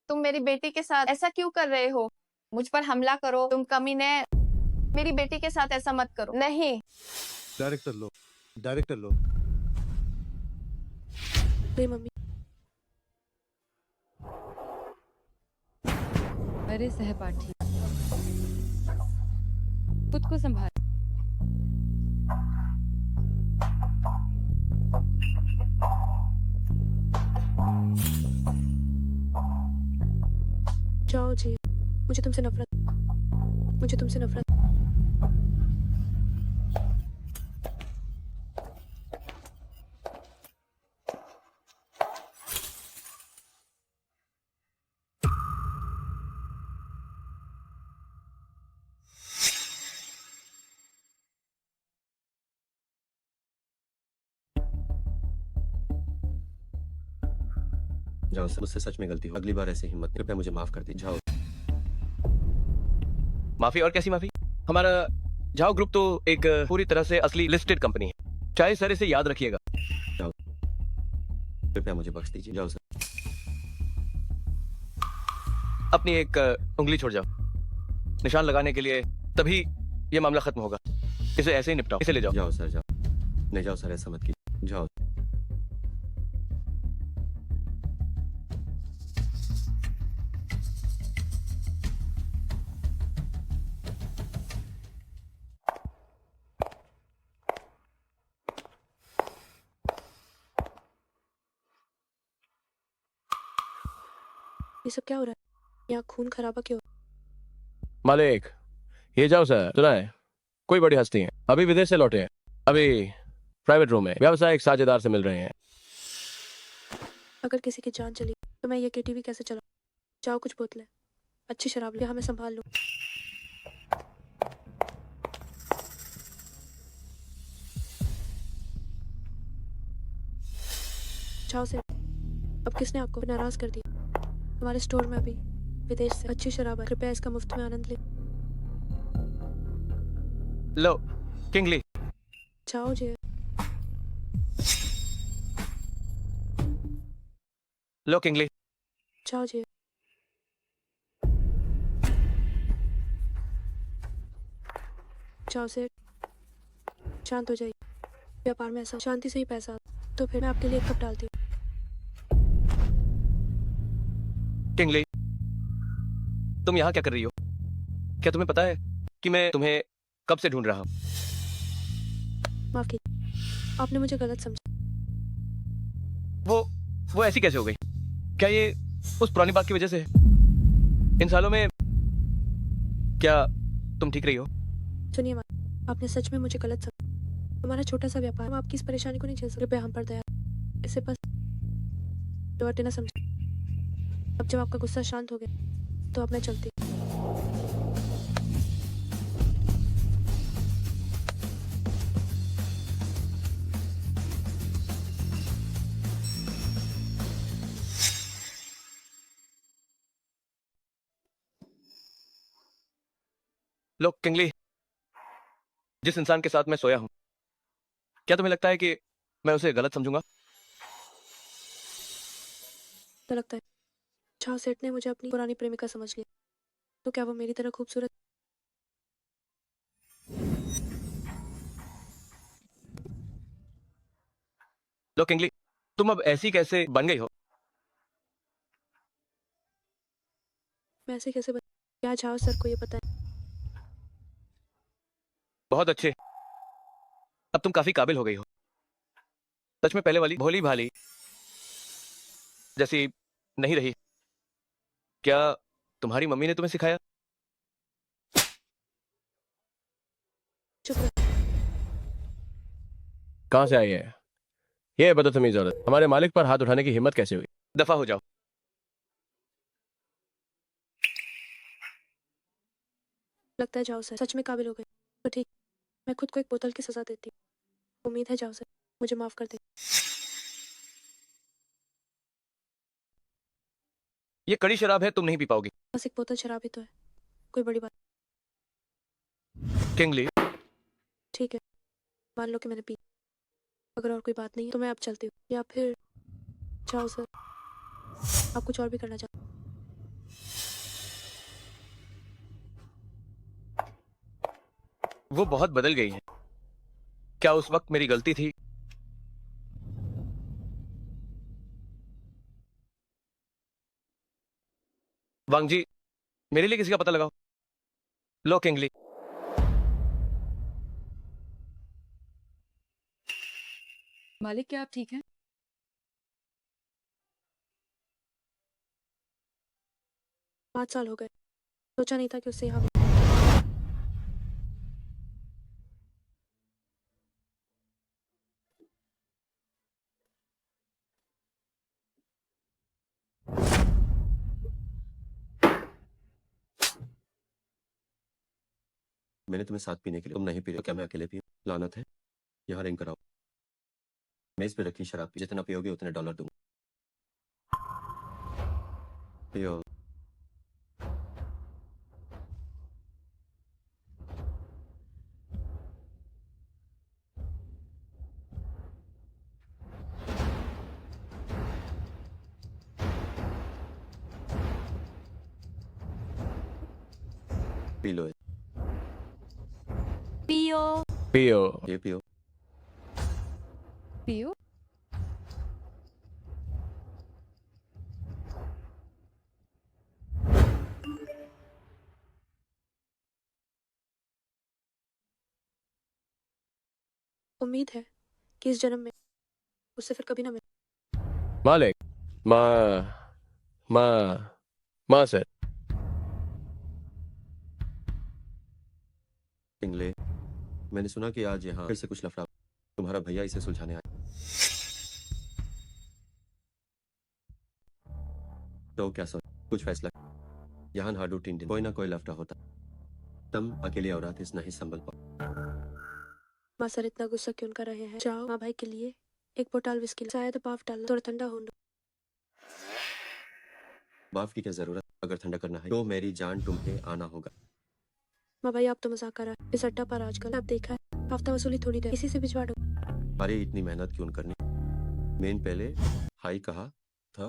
तुम मेरी बेटी के साथ ऐसा क्यों कर रहे हो? मुझ पर हमला करो, तुम कमीने। मेरी बेटी के साथ ऐसा मत करो। नहीं। डायरेक्टर लो, डायरेक्टर लो। मेरी मम्मी अरे सहपाठी, खुद को संभाल। जाओ जी, मुझे तुमसे नफरत। जाओ सर, मुझसे सच में गलती हो, अगली बार ऐसे हिम्मत, कृपया मुझे माफ कर दी। जाओ। माफी? और कैसी माफी? हमारा झाओ ग्रुप तो एक पूरी तरह से असली लिस्टेड कंपनी है, चाहे सर इसे याद रखिएगा। जाओ, कृपया मुझे बख्श दीजिए। जाओ सर। अपनी एक उंगली छोड़ जाओ निशान लगाने के लिए, तभी ये मामला खत्म होगा। इसे ऐसे ही निपटाओ, इसे ले जाओ। जाओ सर, जाओ। नहीं जाओ सर, ऐसा मत कीजिए। जाओ। ये सब क्या हो रहा है? यहाँ खून खराबा क्यों? मालिक, ये जाओ सर, सुना है कोई बड़ी हस्ती है, अभी विदेश से लौटे हैं, अभी प्राइवेट रूम में व्यावसायिक साझेदार से मिल रहे हैं। अगर किसी की जान चली तो मैं ये केटीवी कैसे चलाऊं? जाओ कुछ बोतलें, अच्छी शराब ले, यहाँ मैं संभाल लूँ। जाओ से। अब किसने आपको नाराज कर दिया? हमारे स्टोर में अभी विदेश से अच्छी शराब है, कृपया इसका मुफ्त में आनंद ले। लो किंगली। जाओ जी। लो किंगली। जाओ जी। जाओ से। शांत हो जाइए। व्यापार में ऐसा शांति से ही पैसा आता। तो फिर मैं आपके लिए एक कप डालती हूँ। किंगली, तुम यहाँ क्या कर रही हो? क्या तुम्हें पता है कि मैं तुम्हें कब से ढूंढ रहा हूँ? माफ कीजिए, आपने मुझे गलत समझा। वो ऐसी कैसे हो गई? क्या ये उस पुरानी बात की वजह से है? इन सालों में क्या तुम ठीक रही हो? सुनिए माँ, आपने सच में मुझे गलत समझा। हमारा छोटा सा व्यापार, हम आपकी इस परेशानी को नहीं झेल सकते। कृपया हम पर दया, इसे बस डरते ना समझे। अब जब आपका गुस्सा शांत हो गया तो अब मैं चलती हूँ। लो किंगली, जिस इंसान के साथ मैं सोया हूं, क्या तुम्हें लगता है कि मैं उसे गलत समझूंगा? तो लगता है छाव सेठ ने मुझे अपनी पुरानी प्रेमिका समझ लिया। तो क्या वो मेरी तरह खूबसूरत? लो किंगली, तुम अब ऐसी कैसे बन गई हो? मैं ऐसे कैसे क्या छाव सर को ये पता है? बहुत अच्छे, अब तुम काफी काबिल हो गई हो। सच में पहले वाली भोली भाली जैसी नहीं रही। क्या तुम्हारी मम्मी ने तुम्हें सिखाया? चुप रहो। कहाँ से आई है ये बदतमीज औरत? हमारे मालिक पर हाथ उठाने की हिम्मत कैसे हुई? दफा हो जाओ। लगता है जाओ सर सच में काबिल हो गए। तो ठीक, मैं खुद को एक बोतल की सजा देती हूँ। उम्मीद है जाओ सर मुझे माफ कर दे। ये कड़ी शराब है, तुम नहीं पी पाओगी। बस एक बोतल शराब ही तो है, कोई बड़ी बात। किंगली, ठीक है, मान लो कि मैंने पी। अगर और कोई बात नहीं है तो मैं अब चलती हूँ। या फिर जाओ सर, आप कुछ और भी करना चाहते? वो बहुत बदल गई है। क्या उस वक्त मेरी गलती थी? वांग जी, मेरे लिए किसी का पता लगाओ। लो किंगली। मालिक, क्या आप ठीक हैं? 5 साल हो गए, सोचा नहीं था कि उससे यहाँ मैंने तुम्हें साथ पीने के लिए, तुम नहीं पी रहे हो, क्या मैं अकेले पीऊं? लानत है। यहाँ रिंग कराओ। मेज पे रखी शराब पी, जितना पियोगे उतने डॉलर दूंगा। पियो। P low. पियो। पियो। ये पियो। पियो। उम्मीद है कि इस जन्म में उससे फिर कभी ना मिले। मालिक, माँ माँ सर। इंगले, मैंने सुना कि आज यहाँ फिर से कुछ लफड़ा। तुम्हारा भैया इसे सुलझाने आया। तो क्या सोच, कुछ फैसला? यहाँ हाडू टीन दिन कोई ना कोई लफड़ा होता। तुम अकेली औरत इस नहीं संभल पाओ। माँ सर इतना गुस्सा क्यों कर रहे हैं? जाओ माँ भाई के लिए एक बोतल विस्की शायद बाफ डालना थोड़ा ठंडा हो। बाफ की क्या जरूरत? अगर ठंडा करना है तो मेरी जान तुम्हें आना होगा। माँ भाई आप तो मजाक कर रहा है। इस अड्डा पर आजकल आप देखा है हफ्ता वसूली थोड़ी देर इसी से भिजवा दो। अरे इतनी मेहनत क्यों करनी? मैंने पहले हाई कहा था।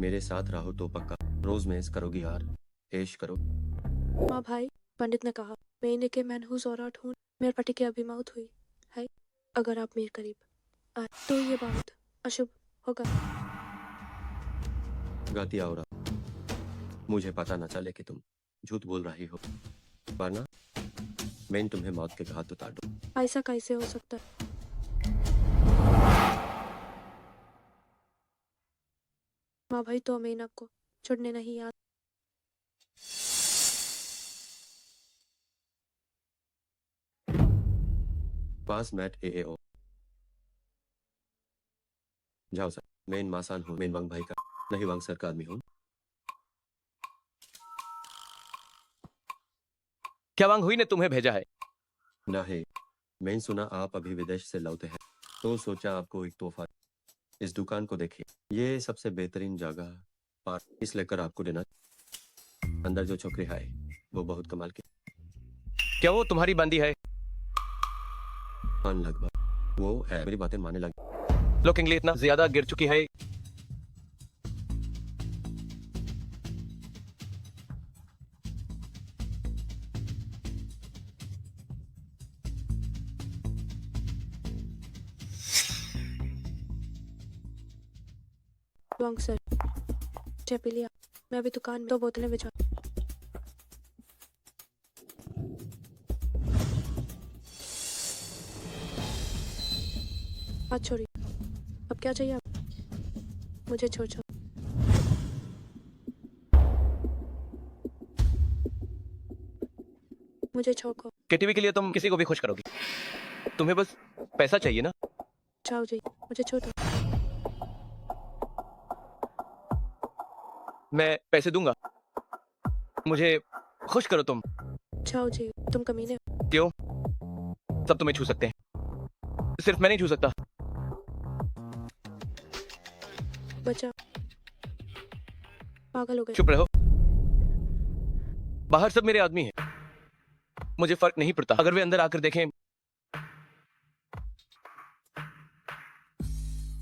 मेरे साथ रहो तो पक्का रोज मेज करोगी यार, ऐश करो। माँ भाई पंडित ने कहा महीने के मैनहूस और आठ हूँ मेरे पति की अभी मौत हुई है। अगर आप मेरे करीब आए तो ये बात अशुभ होगा। गाती औरा, मुझे पता न चले कि तुम झूठ बोल रही हो, वरना मैं तुम्हें मौत के घाट उतार दूं। ऐसा कैसे हो सकता है? माँ भाई तो अमीना को छोड़ने नहीं याद। पास मैट एएओ। जाओ सर, मैं मासान हूँ। मैं वंग भाई का नहीं, वंग सर का आदमी हूँ। क्या वांग हुई ने तुम्हें भेजा है? नहीं, मैंने सुना आप अभी विदेश से लौटे हैं, तो सोचा आपको एक तोहफा। इस दुकान को देखिए, ये सबसे बेहतरीन जगह पर इस लेकर आपको देना। अंदर जो छोकरी है वो बहुत कमाल की। क्या वो तुम्हारी बंदी है? हाँ लगभग वो है। मेरी बातें मानने लगी। लोग इंग्लिश इतना ज्यादा गिर चुकी है। वांग सर चाय पी लिया? मैं अभी दुकान में 2 बोतलें भिजवा। हाथ छोड़िए। अब क्या चाहिए आप? मुझे छोड़। मुझे छोड़ो। केटीवी के लिए तुम किसी को भी खुश करोगी। तुम्हें बस पैसा चाहिए ना? जाओ जी, मुझे छोड़ दो। मैं पैसे दूंगा, मुझे खुश करो तुम। जाओ जी, तुम कमीने हो। क्यों? सब तुम्हें छू सकते हैं, सिर्फ मैं नहीं छू सकता। बचा पागल हो गए। चुप रहो। बाहर सब मेरे आदमी हैं, मुझे फर्क नहीं पड़ता अगर वे अंदर आकर देखें।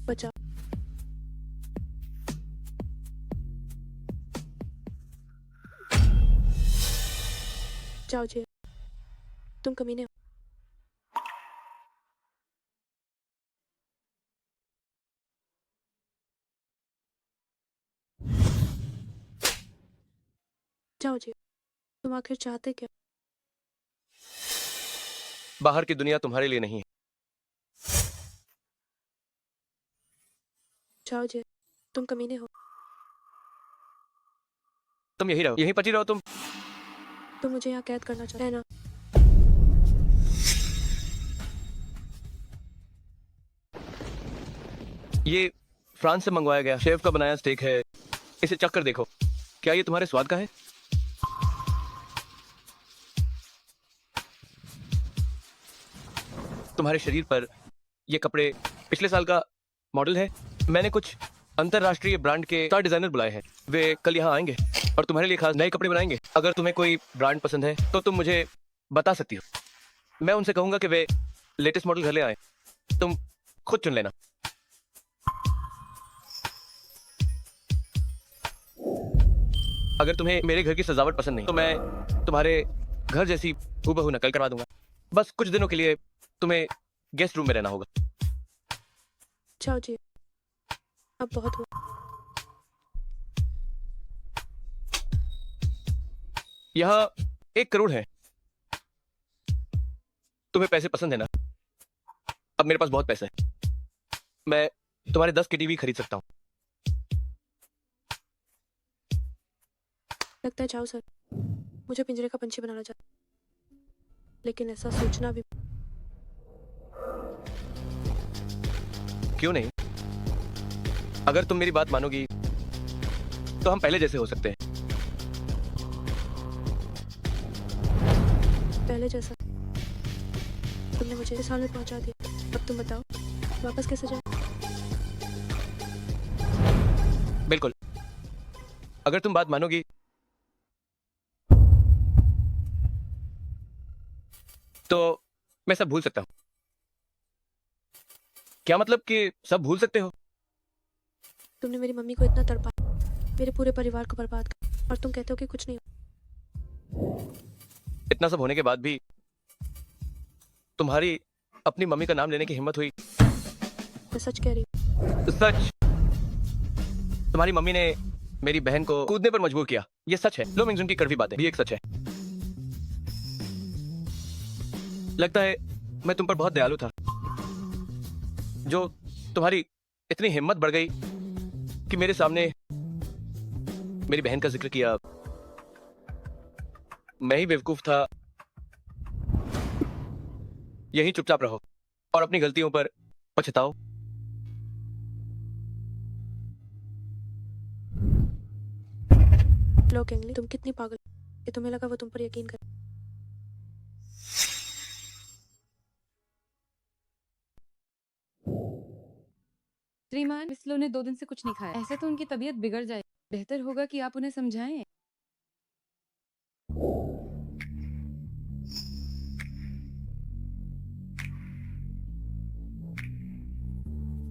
बचा जाओ जी, तुम कमीने हो। जाओ जी, तुम आखिर चाहते क्या? बाहर की दुनिया तुम्हारे लिए नहीं है। जाओ जी, तुम कमीने हो। तुम यही रहो, यहीं पची रहो तुम। तुम मुझे यहाँ कैद करना चाहते हैं ना? ये फ्रांस से मंगवाया गया शेफ का बनाया स्टेक है। इसे चख कर देखो, क्या ये तुम्हारे स्वाद का है? तुम्हारे शरीर पर ये कपड़े पिछले साल का मॉडल है। मैंने कुछ अंतरराष्ट्रीय ब्रांड के स्टार डिजाइनर बुलाए हैं, वे कल यहाँ आएंगे और तुम्हारे लिए खास नए कपड़े बनाएंगे। अगर तुम्हें कोई ब्रांड पसंद है तो तुम मुझे बता सकती हो। मैं उनसे कहूंगा कि वे लेटेस्ट मॉडल घर ले आए, तुम खुद चुन लेना। अगर तुम्हें मेरे घर की सजावट पसंद नहीं तो मैं तुम्हारे घर जैसी हूबहू नकल करवा दूंगा। बस कुछ दिनों के लिए तुम्हें गेस्ट रूम में रहना होगा। जाओ जी, अब बहुत हुआ। यहाँ 1 करोड़ है। तुम्हें पैसे पसंद है ना? अब मेरे पास बहुत पैसा है, मैं तुम्हारे 10 के टीवी खरीद सकता हूँ। लगता है जाओ सर, मुझे पिंजरे का पंछी बनाना चाहता, लेकिन ऐसा सोचना भी क्यों नहीं? अगर तुम मेरी बात मानोगी तो हम पहले जैसे हो सकते हैं। पहले जैसा। तुमने मुझे इस हाल में पहुंचा दिया, अब तुम बताओ वापस कैसे जाए? बिल्कुल, अगर तुम बात मानोगी तो मैं सब भूल सकता हूं। क्या मतलब कि सब भूल सकते हो? तुमने मेरी मम्मी को इतना तड़पा, मेरे पूरे परिवार को बर्बाद कर, और तुम कहते हो कि कुछ नहीं हो। इतना सब होने के बाद भी तुम्हारी अपनी मम्मी का नाम लेने की हिम्मत हुई? मैं सच कह रही हूँ। सच? तुम्हारी मम्मी ने मेरी बहन को कूदने पर मजबूर किया, ये सच है। लो मिंगजुन की कड़वी बातें भी एक सच है। लगता है मैं तुम पर बहुत दयालु था, जो तुम्हारी इतनी हिम्मत बढ़ गई कि मेरे सामने मेरी बहन का जिक्र किया। मैं ही बेवकूफ था। यही चुपचाप रहो और अपनी गलतियों पर पछताओ। लो केंगली, तुम कितनी पागल कि तुम्हें लगा वो तुम पर यकीन कर। श्रीमान, मिस लो ने 2 दिन से कुछ नहीं खाया। ऐसे तो उनकी तबीयत बिगड़ जाए। बेहतर होगा कि आप उन्हें समझाएं।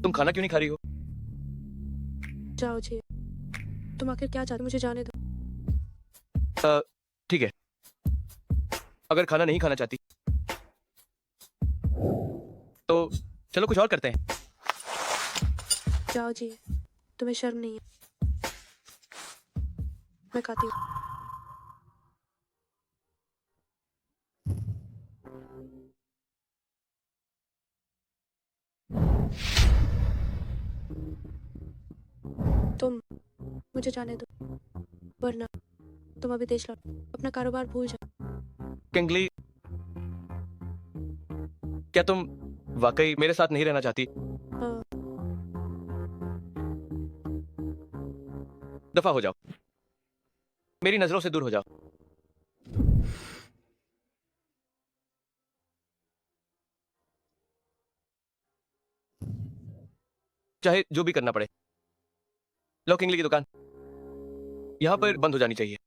तुम खाना क्यों नहीं खा रही हो? जाओ जी, तुम आखिर क्या चाहते हो? मुझे जाने दो। ठीक है, अगर खाना नहीं खाना चाहती तो चलो कुछ और करते हैं। जाओ जी, तुम्हें शर्म नहीं है? मैं खाती हूँ। तुम मुझे जाने दो, वरना तुम अभी देश लौट, अपना कारोबार भूल जाओ। किंगली, क्या तुम वाकई मेरे साथ नहीं रहना चाहती? दफा हो जाओ, मेरी नजरों से दूर हो जाओ। चाहे जो भी करना पड़े। लो किंगली की दुकान यहां पर बंद हो जानी चाहिए।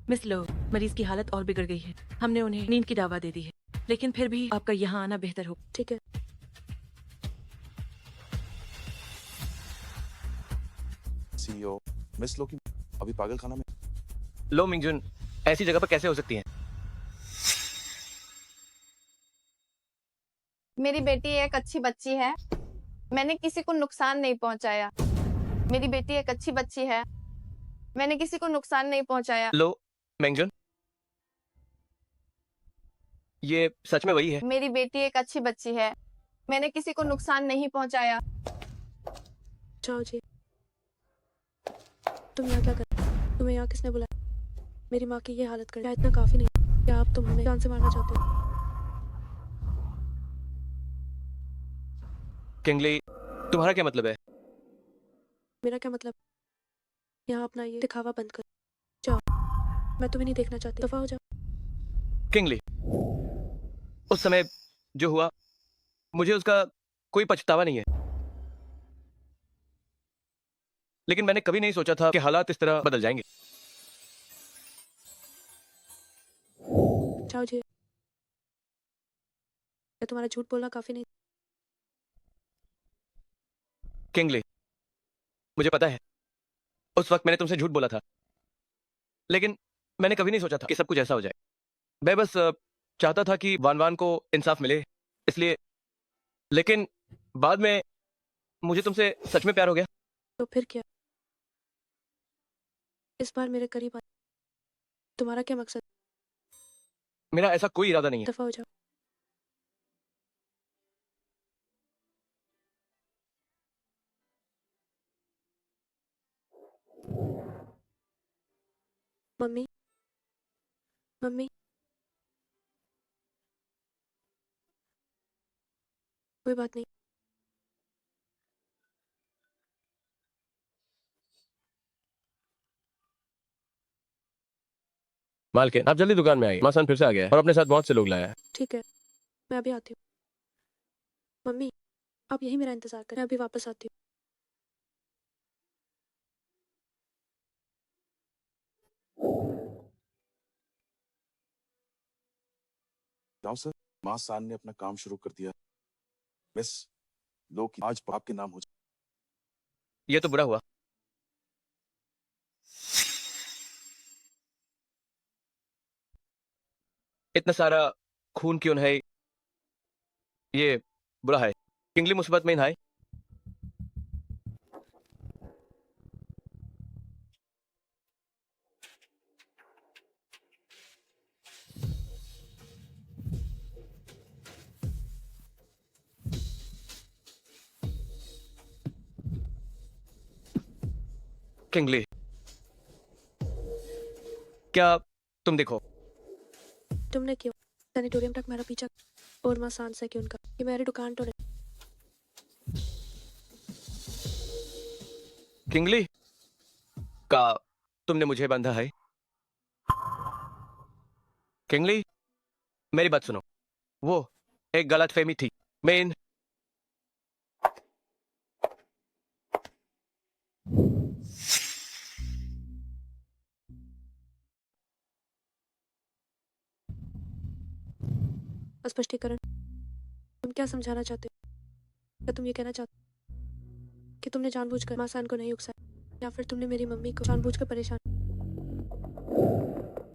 मिस लो, मरीज की हालत और बिगड़ गई है। हमने उन्हें नींद की दवा दे दी है, लेकिन फिर भी आपका यहाँ आना बेहतर हो। ठीक है। सीईओ, मिस लो की अभी पागल खाना में। लो मिंगजुन ऐसी जगह पर कैसे हो सकती हैं? मेरी बेटी एक अच्छी बच्ची है, मैंने किसी को नुकसान नहीं पहुंचाया। मेरी बेटी एक अच्छी बच्ची है, मैंने किसी को नुकसान नहीं पहुंचाया। लो मिंगजुन, ये सच में वही है? मेरी बेटी एक अच्छी बच्ची है, मैंने किसी को नुकसान नहीं पहुंचाया। जाओ जी, तुम यहाँ क्या कर? तुम्हें यहाँ किसने बुलाया? मेरी माँ की ये हालत कर, क्या इतना काफी नहीं? क्या आप तुम हमें जान से मारना चाहते हो? किंगली, तुम्हारा क्या मतलब है? मेरा क्या मतलब? यहाँ अपना ये दिखावा बंद कर जाओ, मैं तुम्हें नहीं देखना चाहती, दफा हो जाओ। किंगली, उस समय जो हुआ मुझे उसका कोई पछतावा नहीं है, लेकिन मैंने कभी नहीं सोचा था कि हालात इस तरह बदल जाएंगे। जाओ जी, मैं तुम्हारा झूठ बोलना काफी नहीं। किंगली, मुझे पता है उस वक्त मैंने तुमसे झूठ बोला था, लेकिन मैंने कभी नहीं सोचा था कि सब कुछ ऐसा हो जाए। मैं बस चाहता था कि वान वान को इंसाफ मिले, इसलिए। लेकिन बाद में मुझे तुमसे सच में प्यार हो गया। तो फिर क्या? इस बार मेरे करीब आ। तुम्हारा क्या मकसद? मेरा ऐसा कोई इरादा नहीं है। दफा हो जाओ। मम्मी मम्मी कोई बात नहीं। मालकिन आप जल्दी दुकान में आइए, मासान फिर से आ गया है और अपने साथ बहुत से लोग लाया है। ठीक है, मैं अभी आती हूँ। मम्मी आप यही मेरा इंतजार करें, मैं अभी वापस आती हूँ। जाओ सर, माँ सान ने अपना काम शुरू कर दिया। मिस लो की आज बाप के नाम हो जाए। ये तो बुरा हुआ। इतना सारा खून क्यों है? ये बुरा है। किंगली मुसीबत में है। किंगली, क्या तुम देखो? तुमने क्यों सैनिटोरियम तक मेरा पीछा और माँ सांस है कि उनका ये मेरी दुकान तो नहीं। किंगली का तुमने मुझे बांधा है? किंगली मेरी बात सुनो, वो एक गलतफहमी थी। मैं इन स्पष्टीकरण, तुम क्या समझाना चाहते हो? क्या तुम ये कहना चाहते हो कि तुमने जानबूझकर माँ सान को नहीं उकसाया, या फिर तुमने मेरी मम्मी को जानबूझकर परेशान?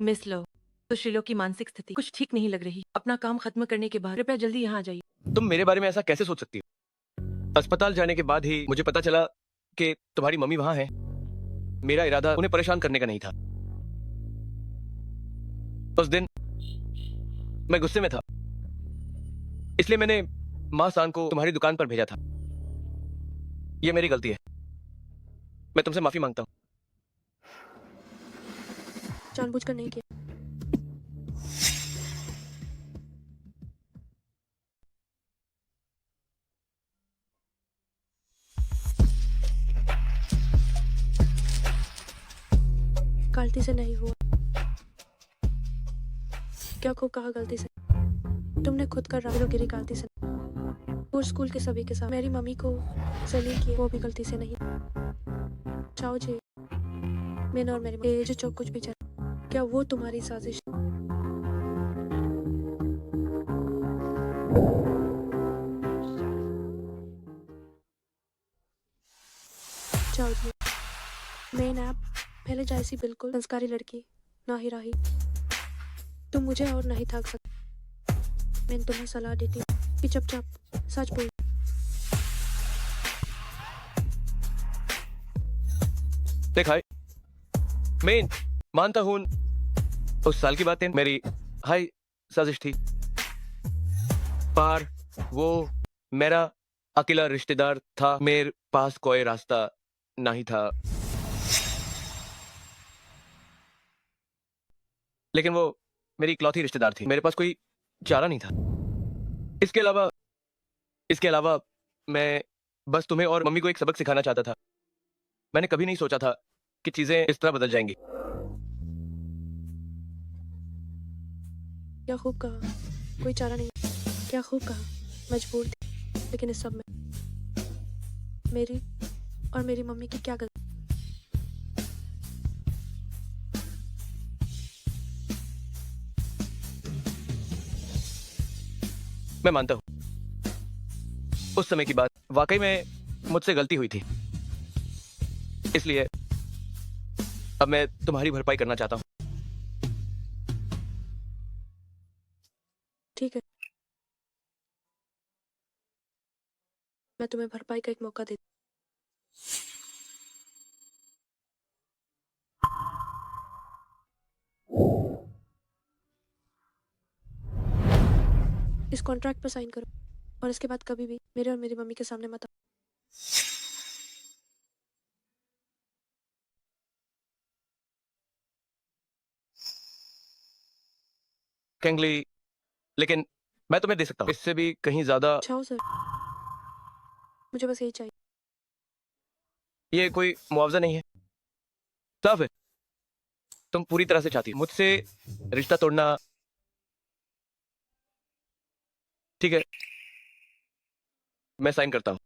मिस लो, सुशीलो की मानसिक स्थिति कुछ ठीक नहीं लग रही। अपना काम खत्म करने के बाद कृपया जल्दी यहाँ आ जाइए। तुम मेरे बारे में ऐसा कैसे सोच सकती हो? अस्पताल जाने के बाद ही मुझे पता चला कि तुम्हारी मम्मी वहां है। मेरा इरादा उन्हें परेशान करने का नहीं था। उस दिन मैं गुस्से में था, इसलिए मैंने माँ सान को तुम्हारी दुकान पर भेजा था। यह मेरी गलती है। मैं तुमसे माफी मांगता हूँ। जानबूझकर नहीं किया। गलती से नहीं हुआ। क्या खूब कहा, गलती से। तुमने खुद कर रागिरी गलती से, और स्कूल के सभी के साथ मेरी मम्मी को जलील किया, वो भी गलती से नहीं। चाओ जी, मैंने और मेरी ये जो कुछ भी चला, क्या वो तुम्हारी साजिश? चाओ जी, मैं ना पहले जैसी बिल्कुल संस्कारी लड़की ना ही रही। तुम मुझे और नहीं थक सकते। मैं तुम्हें सलाह देती हूँ कि चुपचाप सच बोल। देखा, मैं मानता हूं उस साल की बातें मेरी हाई साजिश थी, पर वो मेरा अकेला रिश्तेदार था। मेरे पास कोई रास्ता नहीं था, लेकिन वो मेरी इकलौती रिश्तेदार थी। मेरे पास कोई चारा नहीं था। इसके अलावा मैं बस तुम्हें और मम्मी को एक सबक सिखाना चाहता था। मैंने कभी नहीं सोचा था कि चीजें इस तरह बदल जाएंगी। क्या खूब कहा, कोई चारा नहीं। क्या खूब कहा, मजबूर थी। लेकिन इस सब में मेरी और मेरी मम्मी की क्या गलती? मैं मानता हूं उस समय की बात वाकई में मुझसे गलती हुई थी, इसलिए अब मैं तुम्हारी भरपाई करना चाहता हूं। ठीक है, मैं तुम्हें भरपाई का एक मौका देती हूँ। इस कॉन्ट्रैक्ट पर साइन करो और इसके बाद कभी भी मेरे और मेरी मम्मी के सामने मत आओ। कैंगली, लेकिन मैं तुम्हें दे सकता हूँ इससे भी कहीं ज्यादा। जाओ सर, मुझे बस यही चाहिए। ये कोई मुआवजा नहीं है, साफ है। तुम पूरी तरह से चाहती हो मुझसे रिश्ता तोड़ना। ठीक है, मैं साइन करता हूँ।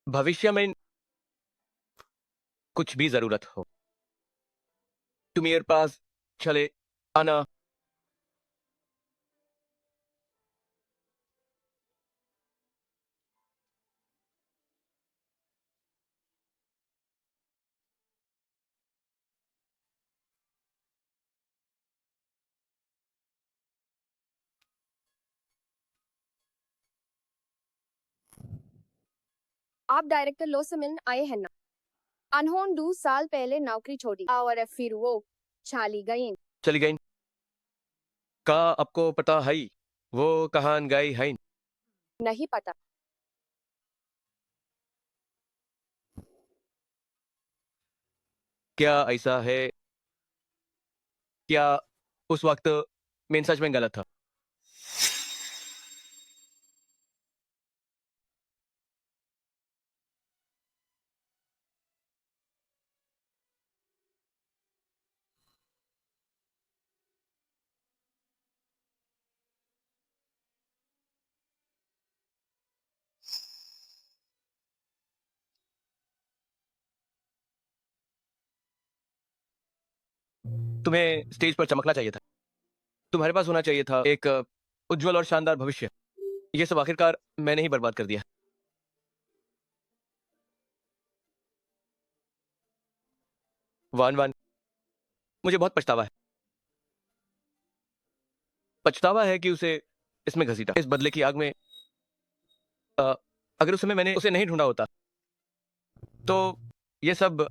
भविष्य में कुछ भी जरूरत हो तुम मेरे पास चले आना। आप डायरेक्टर लो से मिलने आए हैं ना? अनहोन 2 साल पहले नौकरी छोड़ी और फिर वो चाली गई। चली गई का आपको पता है वो कहाँ गई है? नहीं पता। क्या ऐसा है? क्या उस वक्त मैं सच में गलत था? तुम्हें स्टेज पर चमकना चाहिए था। तुम्हारे पास होना चाहिए था एक उज्जवल और शानदार भविष्य। ये सब आखिरकार मैंने ही बर्बाद कर दिया। वान वान, मुझे बहुत पछतावा है। पछतावा है कि उसे इसमें घसीटा, इस बदले की आग में। अ, अगर उस समय मैंने उसे नहीं ढूंढा होता तो ये सब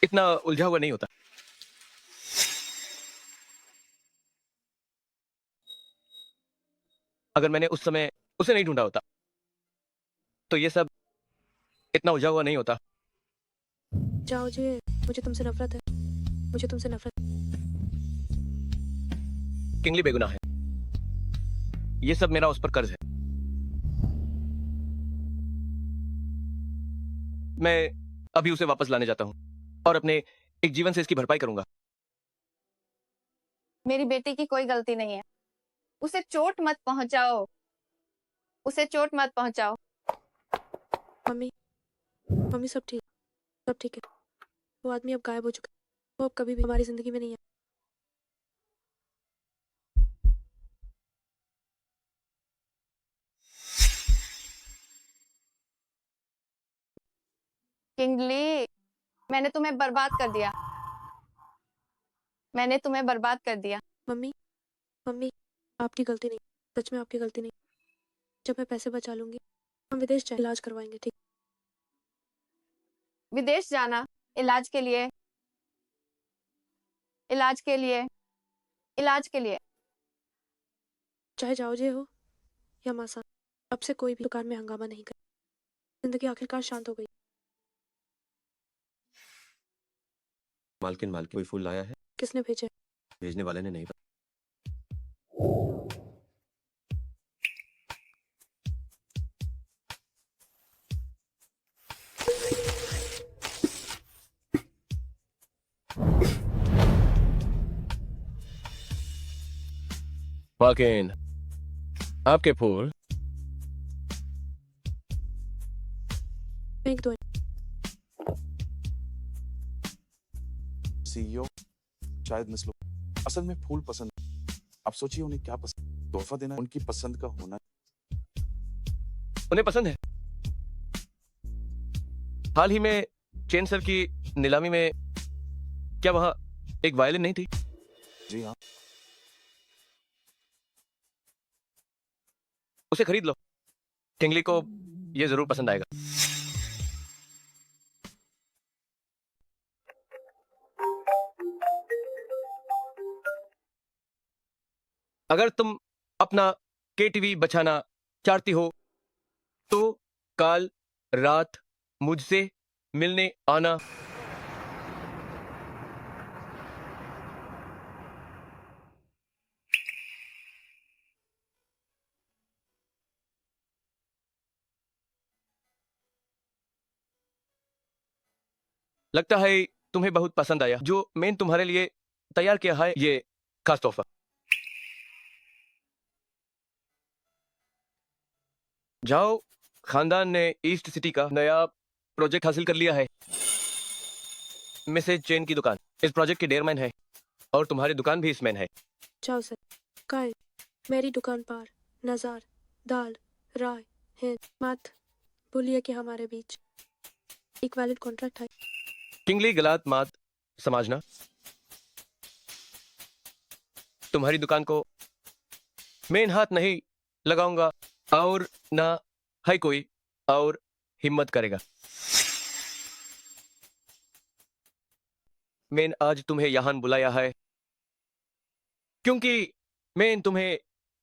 इतना उलझा हुआ नहीं होता। अगर मैंने उस समय उसे नहीं ढूंढा होता तो ये सब इतना उलझा हुआ नहीं होता। जाओ जी, मुझे तुमसे नफरत है। मुझे तुमसे नफरत। किंगली बेगुनाह है। ये सब मेरा उस पर कर्ज है। मैं अभी उसे वापस लाने जाता हूं और अपने एक जीवन से इसकी भरपाई करूंगा। मेरी बेटी की कोई गलती नहीं है। उसे चोट मत पहुंचाओ। उसे चोट मत पहुंचाओ। मम्मी, मम्मी सब ठीक है। वो आदमी अब गायब हो चुका है। वो अब कभी भी हमारी जिंदगी में नहीं है। किंगली, मैंने तुम्हें बर्बाद कर दिया। मैंने तुम्हें बर्बाद कर दिया। मम्मी, मम्मी, आपकी गलती नहीं। सच में आपकी गलती नहीं। जब मैं पैसे बचा लूंगी हम विदेश जाए इलाज करवाएंगे, ठीक? विदेश जाना इलाज के लिए? इलाज के लिए? इलाज के लिए? चाहे जाओ जे हो या मासा, अब से कोई भी दुकान में हंगामा नहीं करे। जिंदगी आखिरकार शांत हो गई। मालकिन कोई फूल लाया है? किसने भेजा? भेजने वाले ने नहीं। मालकिन, आपके फूल। फेंक दो। सीईओ, शायद मिस लो असल में फूल पसंद। आप सोचिए उन्हें क्या पसंद। तोहफा देना उनकी पसंद का होना। उन्हें पसंद है। हाल ही में चेन सर की नीलामी में क्या वहां एक वायलिन नहीं थी? जी हाँ। उसे खरीद लो, किंगली को ये जरूर पसंद आएगा। अगर तुम अपना केटीवी बचाना चाहती हो तो कल रात मुझसे मिलने आना। लगता है तुम्हें बहुत पसंद आया जो मैंने तुम्हारे लिए तैयार किया है, ये खास तोहफा। जाओ, खानदान ने ईस्ट सिटी का नया प्रोजेक्ट हासिल कर लिया है, मिसेज चेन की दुकान। इस प्रोजेक्ट की डेयरमैन है और तुम्हारी दुकान भी इसमैन है। जाओ सर। कल मेरी दुकान पर नजार, दाल, राय, हिंद मत बोलिए कि हमारे बीच एक वैलिड कॉन्ट्रैक्ट है। किंगली गलत मत समझना। तुम्हारी दुकान को मेन हाथ नहीं लगाऊंगा और ना है कोई और हिम्मत करेगा। मैंने आज तुम्हें यहां बुलाया है क्योंकि मैं तुम्हें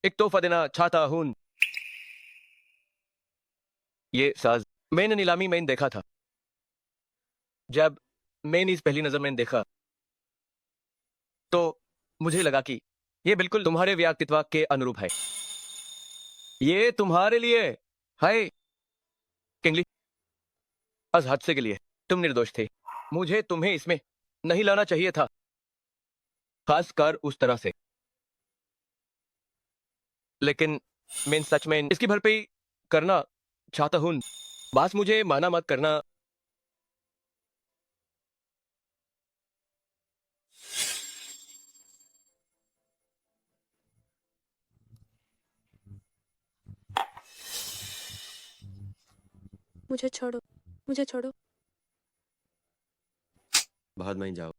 एक तोहफा देना चाहता हूं। ये साज मैंने नीलामी में देखा था। जब मैंने इस पहली नजर में देखा तो मुझे लगा कि ये बिल्कुल तुम्हारे व्यक्तित्व के अनुरूप है। ये तुम्हारे लिए है किंगली। आज हादसे के लिए तुम निर्दोष थे। मुझे तुम्हें इसमें नहीं लाना चाहिए था, खासकर उस तरह से। लेकिन मैं सच में इसकी भरपाई करना चाहता हूं। बस मुझे माना मत करना। मुझे छोड़ो, मुझे छोड़ो। बाद में जाओ।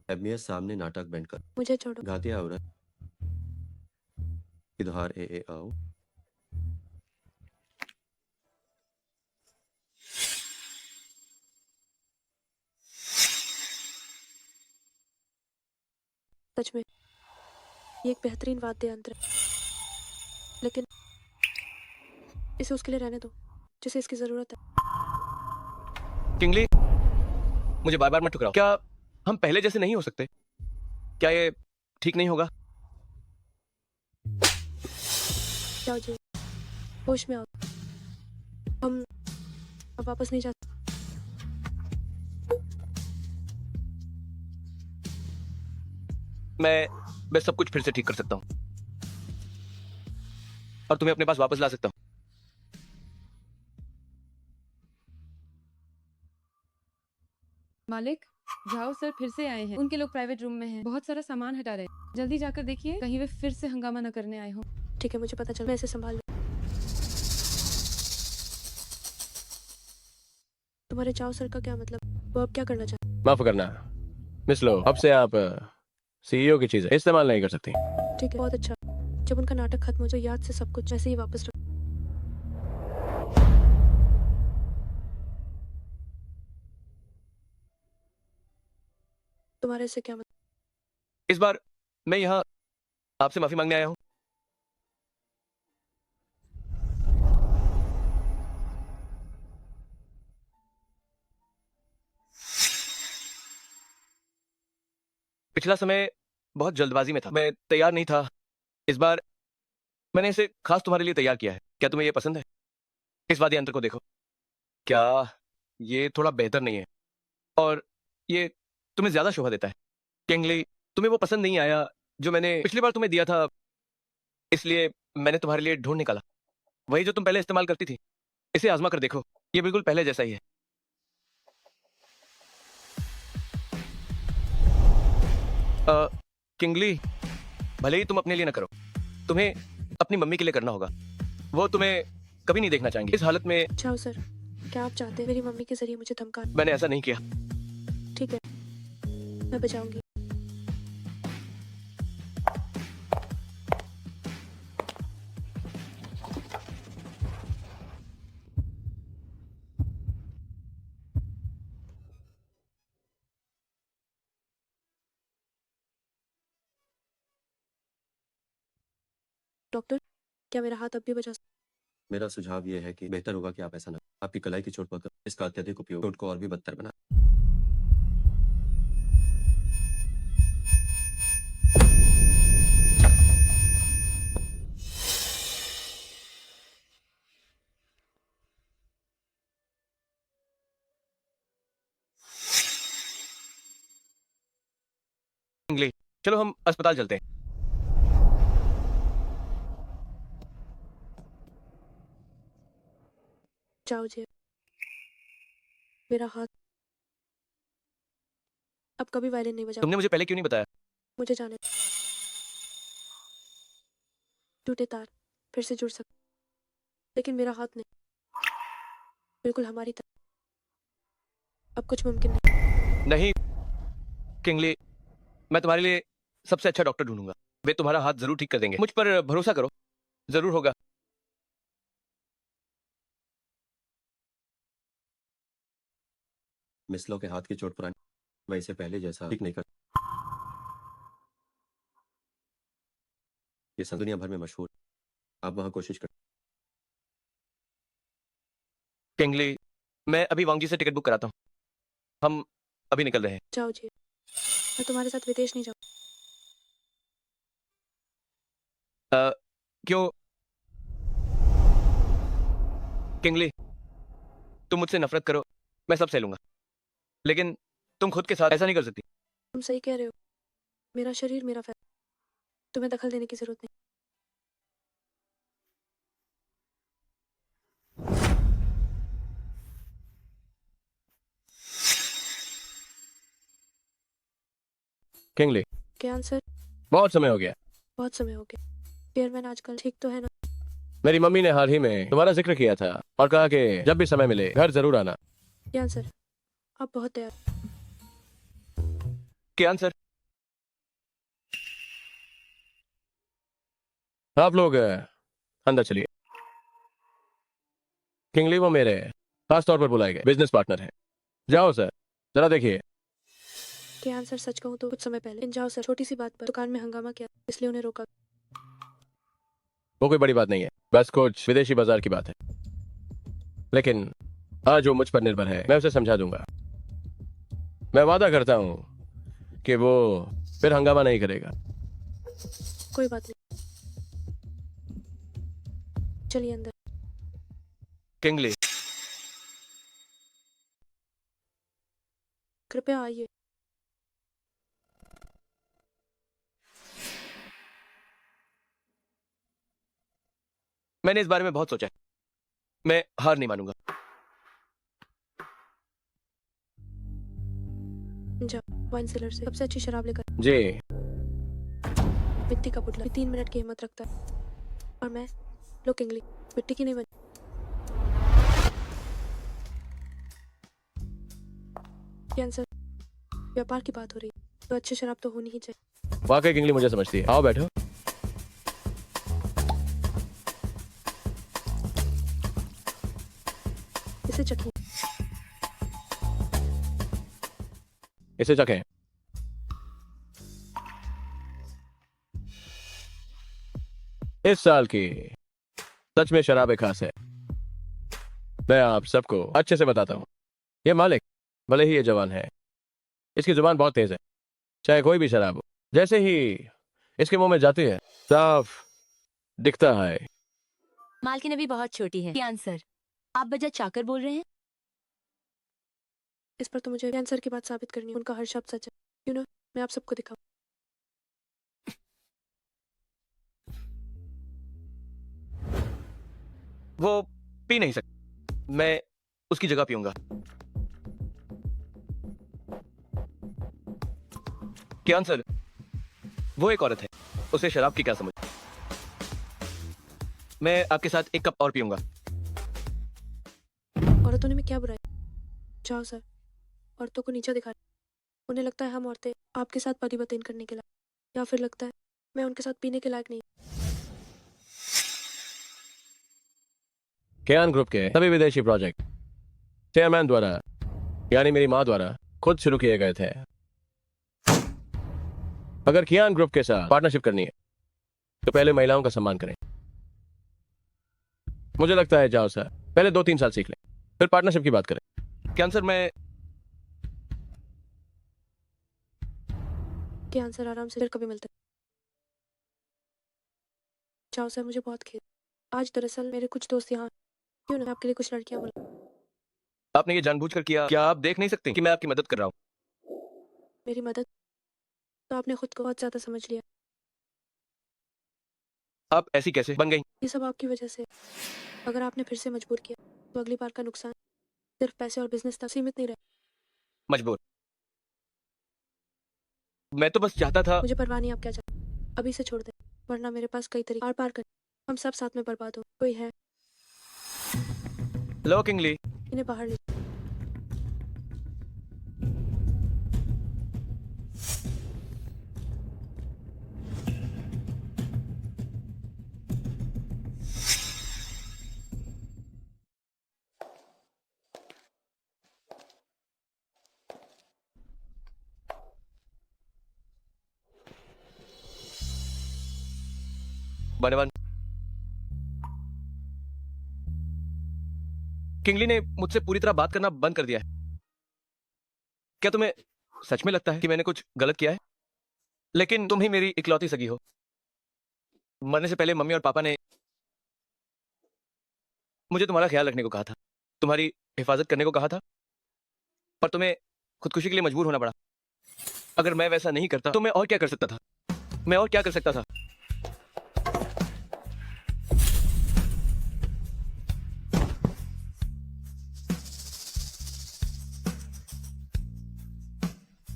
एबमियस सामने नाटक बैंड कर। मुझे छोड़ो। गाती औरत इधर ए आओ। सच में ये एक बेहतरीन वाद्य यंत्र है, लेकिन इसे उसके लिए रहने दो जिसे इसकी जरूरत है। किंगली, मुझे बार बार मत ठुकराओ। क्या हम पहले जैसे नहीं हो सकते? क्या ये ठीक नहीं होगा? जाओ जी, होश में आओ। हम अब वापस नहीं जा सकते। मैं सब कुछ फिर से ठीक कर सकता हूं और तुम्हें अपने पास वापस ला सकता हूं। मालिक, जाओ सर फिर से आए हैं। उनके लोग प्राइवेट रूम में हैं। बहुत सारा सामान हटा रहे हैं। जल्दी जाकर देखिए कहीं वे फिर से हंगामा न करने आए हो। ठीक है, मुझे पता चल, मैं इसे संभाल लूं। तुम्हारे चाव सर का क्या मतलब? वो अब क्या करना चाहते? माफ करना मिस लो, अब से आप सीईओ की चीजें इस्तेमाल नहीं कर सकती। ठीक है, बहुत अच्छा। जब उनका नाटक खत्म हो जाए याद से सब कुछ ऐसे ही वापस रख। तुम्हारे से क्या मतलब? इस बार मैं यहाँ आपसे माफी मांगने आया हूं। पिछला समय बहुत जल्दबाजी में था, मैं तैयार नहीं था। इस बार मैंने इसे खास तुम्हारे लिए तैयार किया है। क्या तुम्हें ये पसंद है? इस वाद्य यंत्र को देखो। क्या ये थोड़ा बेहतर नहीं है? और ये तुम्हें ज्यादा शोभा देता है। किंगली, तुम्हें वो पसंद नहीं आया जो मैंने पिछली बार तुम्हें दिया था, इसलिए मैंने तुम्हारे लिए ढूंढ निकाला वही जो तुम पहले इस्तेमाल करती थी। इसे आजमा कर देखो, ये बिल्कुल पहले जैसा ही है। किंगली, भले ही तुम अपने लिए ना करो, तुम्हें अपनी मम्मी के लिए करना होगा। वो तुम्हें कभी नहीं देखना चाहेंगे इस हालत में। जाओ सर, क्या आप चाहते हैं मेरी मम्मी के जरिए मुझे धमका? मैंने ऐसा नहीं किया। ठीक है, मैं बचाऊंगी। डॉक्टर, क्या मेरा हाथ अब भी बचा? मेरा सुझाव ये है कि बेहतर होगा कि आप ऐसा ना करें। आपकी कलाई की चोट पर इसका अत्यधिक उपयोग चोट को और भी बदतर बना। इंग्लिश, चलो हम अस्पताल चलते हैं। जाओ जी, मेरा हाथ अब कभी वायलिन नहीं बजा। तुमने मुझे पहले क्यों नहीं बताया? मुझे जाने दो। टूटे तार फिर से जुड़ सकते, लेकिन मेरा हाथ नहीं। बिल्कुल हमारी तरह अब कुछ मुमकिन नहीं। नहीं किंगली, मैं तुम्हारे लिए सबसे अच्छा डॉक्टर ढूंढूंगा। वे तुम्हारा हाथ जरूर ठीक कर देंगे। मुझ पर भरोसा करो, जरूर होगा। मिसलो के हाथ की चोट पुरानी, वह इसे पहले जैसा ठीक नहीं कर। ये दुनिया भर में मशहूर। आप वहां कोशिश कर। किंगली, मैं अभी वांग जी से टिकट बुक कराता हूँ। हम अभी निकल रहे हैं। जाओ जी, मैं तुम्हारे साथ विदेश नहीं जाऊँ। क्यों किंगली, तुम मुझसे नफरत करो, मैं सब सह लूंगा, लेकिन तुम खुद के साथ ऐसा नहीं कर सकती। तुम सही कह रहे हो, मेरा शरीर मेरा फैसला, तुम्हें दखल देने की जरूरत नहीं। किंगली, क्या आंसर? बहुत समय हो गया। बहुत समय हो गया। चेयरमैन आजकल ठीक तो है ना? मेरी मम्मी ने हाल ही में तुम्हारा जिक्र किया था और कहा कि जब भी समय मिले घर जरूर आना। क्या आंसर? आप बहुत तैयार। क्या आंसर? आप लोग अंदर चलिए। किंगली वो मेरे खास तौर पर बुलाए गए बिजनेस पार्टनर हैं। जाओ सर, जरा देखिए। क्या आंसर? सच कहूँ तो कुछ समय पहले इन जाओ सर छोटी सी बात पर दुकान में हंगामा किया, इसलिए उन्हें रोका। वो कोई बड़ी बात नहीं है, बस कुछ विदेशी बाजार की बात है। लेकिन आज वो मुझ पर निर्भर है, मैं उसे समझा दूंगा। मैं वादा करता हूं कि वो फिर हंगामा नहीं करेगा। कोई बात नहीं, चलिए अंदर। किंगली, कृपया आइए। मैंने इस बारे में बहुत सोचा है, मैं हार नहीं मानूंगा। जाओ वाइन सेलर से सबसे अच्छी शराब लेकर। जी। मिट्टी का पुतला 3 मिनट की हिम्मत रखता है, और मैं लो किंगली मिट्टी की नहीं बनी। क्या आंसर? व्यापार की बात हो रही है तो अच्छी शराब तो होनी ही चाहिए। वाकई किंगली मुझे समझती है। आओ बैठो। इसे चखिए। इसे चखें। इस साल की सच में शराब एक खास है। मैं आप सबको अच्छे से बताता हूं। ये मालिक भले ही ये जवान है, इसकी जुबान बहुत तेज है। चाहे कोई भी शराब हो, जैसे ही इसके मुंह में जाती है साफ दिखता है। मालकिन अभी बहुत छोटी है। आंसर, आप बजाज चाकर बोल रहे हैं? इस पर तो मुझे आंसर की बात साबित करनी है। उनका हर शब्द सच है। क्यों ना मैं आप सबको दिखाऊं। वो पी नहीं सकती, मैं उसकी जगह पीऊंगा। क्या आंसर? वो एक औरत है, उसे शराब की क्या समझ? मैं आपके साथ एक कप और पीऊंगा। औरतों ने में क्या बुराई? जाओ सर, औरतों को नीचा दिखा। उन्हें लगता है हम औरतें आपके साथ पति बतेन करने के लायक, या फिर लगता है मैं उनके साथ पीने के लायक नहीं। कियान ग्रुप के सभी विदेशी प्रोजेक्ट चेयरमैन द्वारा यानी मेरी माँ द्वारा खुद शुरू किए गए थे। अगर कियान ग्रुप के साथ पार्टनरशिप करनी है तो पहले महिलाओं का सम्मान करें। मुझे लगता है जाओ सर, पहले 2-3 साल सीख लें, फिर पार्टनरशिप की बात करें। कियान सर, मैं कि आंसर आराम से फिर कभी मिलते हैं। जाओ सर, मुझे बहुत खेद। आज दरअसल मेरे कुछ दोस्त यहाँ, क्यों ना आपके लिए कुछ लड़कियां बोला। आपने ये जानबूझकर किया। क्या आप देख नहीं सकते कि मैं आपकी मदद कर रहा हूँ? मेरी मदद? तो आपने खुद को बहुत ज्यादा समझ लिया। आप ऐसी कैसे बन गई? ये सब आपकी वजह से। अगर आपने फिर से मजबूर किया तो अगली बार का नुकसान सिर्फ पैसे और बिजनेस तक सीमित नहीं रहे। मजबूर? मैं तो बस चाहता था। मुझे परवाह नहीं आप क्या चाहते, अभी से छोड़ दे, वरना मेरे पास कई तरीके आर पार कर, हम सब साथ में बर्बाद हो। कोई है? लो किंगली, इन्हें बाहर ले। बनेवन। किंगली ने मुझसे पूरी तरह बात करना बंद कर दिया है। क्या तुम्हें सच में लगता है कि मैंने कुछ गलत किया है? लेकिन तुम ही मेरी इकलौती सगी हो। मरने से पहले मम्मी और पापा ने मुझे तुम्हारा ख्याल रखने को कहा था, तुम्हारी हिफाजत करने को कहा था, पर तुम्हें खुदकुशी के लिए मजबूर होना पड़ा। अगर मैं वैसा नहीं करता तो मैं और क्या कर सकता था? मैं और क्या कर सकता था?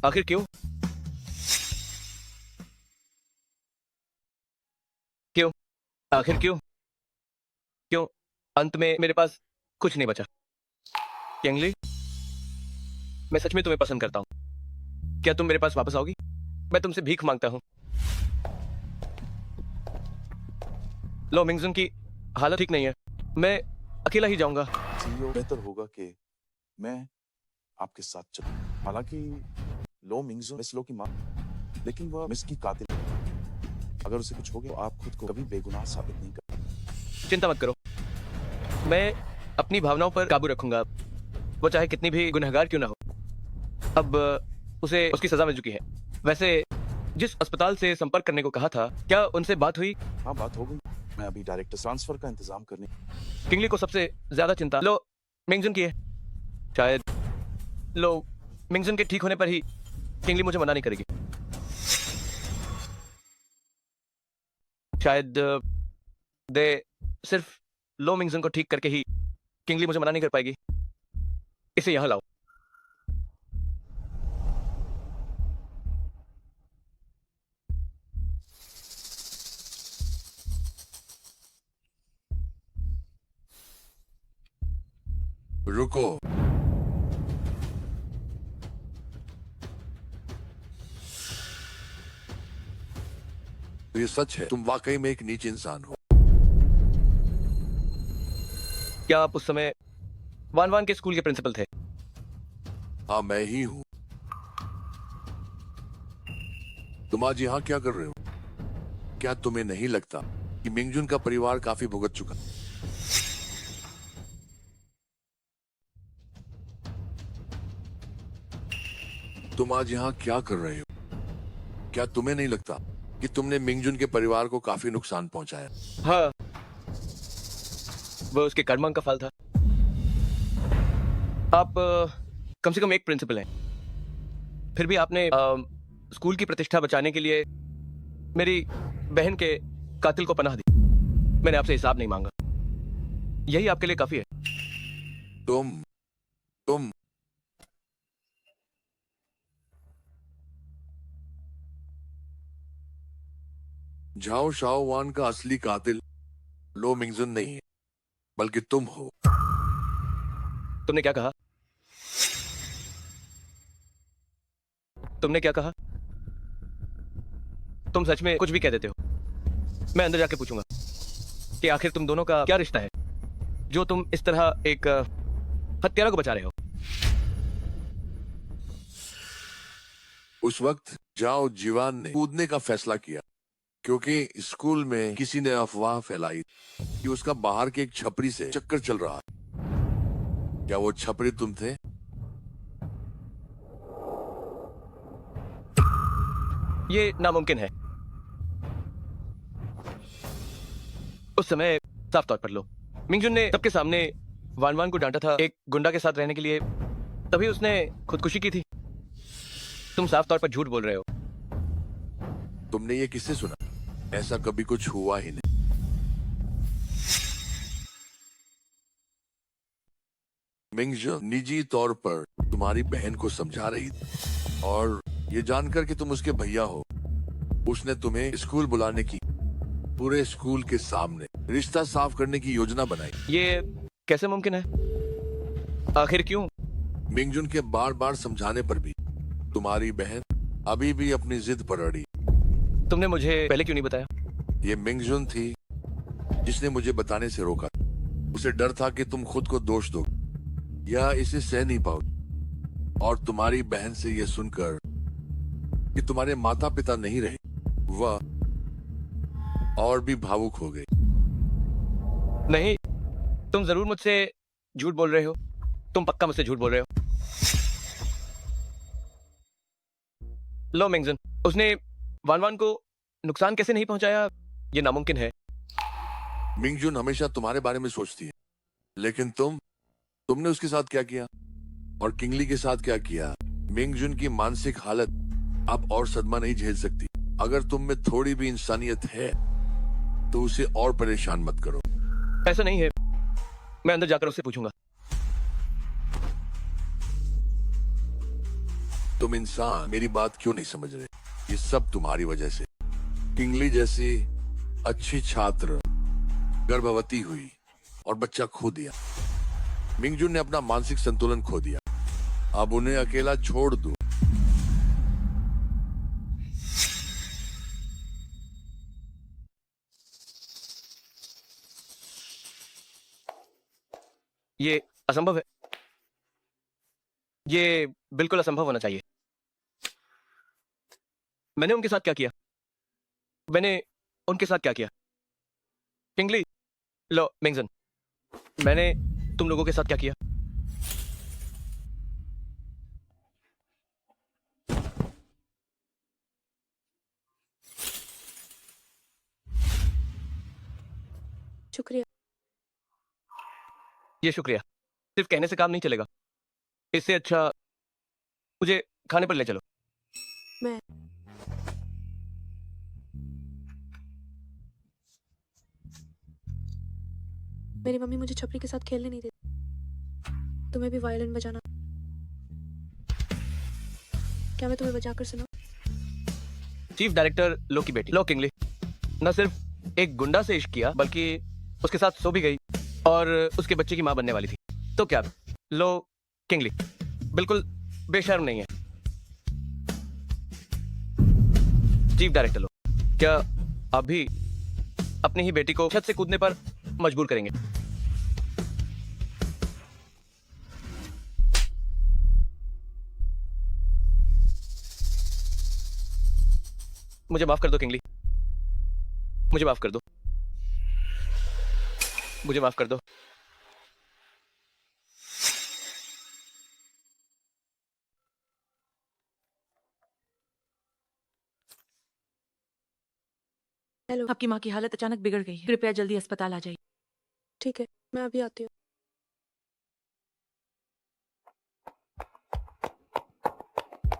आखिर क्यों? क्यों? आखिर क्यों? क्यों अंत में मेरे पास कुछ नहीं बचा? किंगली, मैं सच में तुम्हें पसंद करता हूं। क्या तुम मेरे पास वापस आओगी? मैं तुमसे भीख मांगता हूं। लो मिंगजुन की हालत ठीक नहीं है, मैं अकेला ही जाऊंगा। सीईओ, बेहतर होगा कि मैं आपके साथ चलूं। हालांकि लो मिंगजुन मिस लो की मां, लेकिन वह मिस की कातिल है। अगर उसे कुछ हो गया तो आप खुद को कभी बेगुनाह साबित नहीं कर। चिंता मत करो, मैं अपनी भावनाओं पर काबू रखूंगा, वो चाहे कितनी भी गुनहगार क्यों ना हो। अब उसे उसकी सजा मिल चुकी है। वैसे जिस अस्पताल से संपर्क करने को कहा था, क्या उनसे बात हुई? हाँ, बात हो गई। मैं अभी डायरेक्टर ट्रांसफर का इंतजाम करने। किंगली को सबसे ज्यादा चिंता लो मिंगजुन की है। शायद लो मिंगजुन के ठीक होने पर ही किंगली मुझे मना नहीं करेगी। शायद दे सिर्फ लो मिंगजुन को ठीक करके ही किंगली मुझे मना नहीं कर पाएगी। इसे यहां लाओ। रुको, तो ये सच है, तुम वाकई में एक नीच इंसान हो। क्या आप उस समय वान वान के स्कूल के प्रिंसिपल थे? हाँ, मैं ही हूँ। तुम आज यहाँ क्या कर रहे हो? क्या तुम्हें नहीं लगता कि मिंगजुन का परिवार काफी भुगत चुका? तुम आज यहाँ क्या कर रहे हो? क्या तुम्हें नहीं लगता कि तुमने मिंगजुन के परिवार को काफी नुकसान पहुंचाया? हाँ, वो उसके कर्मों का फल था। आप कम से कम एक प्रिंसिपल हैं, फिर भी आपने स्कूल की प्रतिष्ठा बचाने के लिए मेरी बहन के कातिल को पनाह दी। मैंने आपसे हिसाब नहीं मांगा, यही आपके लिए काफी है। तुम झाओ शाओवान का असली कातिल लो मिंगजुन नहीं है, बल्कि तुम हो। तुमने क्या कहा? तुमने क्या कहा? तुम सच में कुछ भी कह देते हो। मैं अंदर जाके पूछूंगा कि आखिर तुम दोनों का क्या रिश्ता है, जो तुम इस तरह एक हत्यारा को बचा रहे हो। उस वक्त जाओ जीवान ने कूदने का फैसला किया क्योंकि स्कूल में किसी ने अफवाह फैलाई कि उसका बाहर के एक छपरी से चक्कर चल रहा है। क्या वो छपरी तुम थे? ये नामुमकिन है। उस समय साफ तौर पर लो मिंगजुन ने सबके सामने वान वान को डांटा था एक गुंडा के साथ रहने के लिए, तभी उसने खुदकुशी की थी। तुम साफ तौर पर झूठ बोल रहे हो। तुमने ये किससे सुना? ऐसा कभी कुछ हुआ ही नहीं। मिंगजुन निजी तौर पर तुम्हारी बहन को समझा रही थी और ये जानकर कि तुम उसके भैया हो, उसने तुम्हें स्कूल बुलाने की, पूरे स्कूल के सामने रिश्ता साफ करने की योजना बनाई। ये कैसे मुमकिन है? आखिर क्यों? मिंगजुन के बार बार समझाने पर भी तुम्हारी बहन अभी भी अपनी जिद पर अड़ी। तुमने मुझे पहले क्यों नहीं बताया? ये मिंगजुन थी जिसने मुझे बताने से रोका। उसे डर था कि तुम खुद को दोष दो या इसे सह नहीं पाओ, और तुम्हारी बहन से यह सुनकर कि तुम्हारे माता पिता नहीं रहे, वह और भी भावुक हो गई। नहीं, तुम जरूर मुझसे झूठ बोल रहे हो। तुम पक्का मुझसे झूठ बोल रहे हो। लो मिंगजुन, उसने वान वान को नुकसान कैसे नहीं पहुंचाया? ये नामुमकिन है। मिंगजुन हमेशा तुम्हारे बारे में सोचती है, लेकिन तुमने उसके साथ क्या किया और किंगली के साथ क्या किया? मिंगजुन की मानसिक हालत अब और सदमा नहीं झेल सकती। अगर तुम में थोड़ी भी इंसानियत है तो उसे और परेशान मत करो। ऐसा नहीं है। मैं अंदर जाकर उससे पूछूंगा। तुम इंसान मेरी बात क्यों नहीं समझ रहे? ये सब तुम्हारी वजह से। किंगली जैसी अच्छी छात्र गर्भवती हुई और बच्चा खो दिया। मिंगजुन ने अपना मानसिक संतुलन खो दिया। अब उन्हें अकेला छोड़ दो। ये असंभव है। ये बिल्कुल असंभव होना चाहिए। मैंने उनके साथ क्या किया? मैंने उनके साथ क्या किया? किंगली, लो मिंगजुन, मैंने तुम लोगों के साथ क्या किया? शुक्रिया। ये शुक्रिया सिर्फ कहने से काम नहीं चलेगा। इससे अच्छा मुझे खाने पर ले चलो। मैं मेरी मम्मी मुझे छपरी के साथ खेलने नहीं देती। तुम्हें भी वायलिन बजाना? क्या मैं तुम्हें बजाकर सुनाऊं? चीफ डायरेक्टर लो की बेटी लो किंगली न सिर्फ एक गुंडा से इश्क किया, बल्कि उसके साथ सो भी गई और उसके बच्चे की मां बनने वाली थी। तो क्या लो किंगली बिल्कुल बेशर्म नहीं है? चीफ डायरेक्टर लो, क्या आप भी अपनी ही बेटी को छत से कूदने पर मजबूर करेंगे? मुझे माफ कर दो किंगली, मुझे माफ कर दो, मुझे माफ कर दो। हेलो। आपकी माँ की हालत अचानक बिगड़ गई है। कृपया जल्दी अस्पताल आ जाइए। ठीक है, मैं अभी आती हूँ।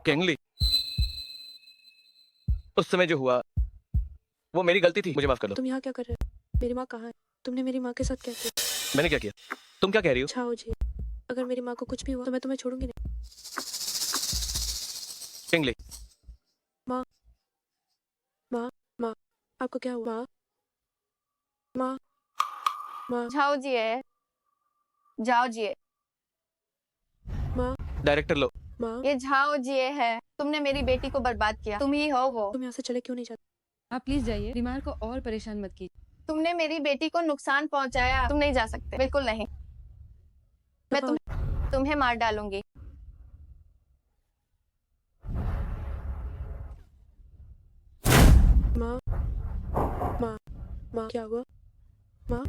किंगली, उस समय जो हुआ वो मेरी गलती थी। मुझे माफ कर दो। तुम यहाँ क्या कर रहे हो? मेरी माँ कहाँ है? तुमने मेरी माँ के साथ क्या किया? मैंने क्या किया? तुम क्या कह रही हो? छाओ जी, अगर मेरी माँ को कुछ भी हुआ तो मैं तुम्हें छोड़ूंगी नहीं। किंगली, माँ, माँ, माँ, आपको क्या हुआ? माँ, माँ जाओ जिए, जाओ जिए। माँ डायरेक्टर लो। माँ ये झाओ जिए है। तुमने मेरी बेटी को बर्बाद किया। तुम ही हो वो। तुम यहाँ से चले क्यों नहीं जाते? आप प्लीज जाइए, बीमार को और परेशान मत कीजिए। तुमने मेरी बेटी को नुकसान पहुंचाया। तुम नहीं जा सकते, बिल्कुल नहीं। मैं दफा हो तुम्हें मार डालूंगी। माँ माँ माँ क्या हुआ? माँ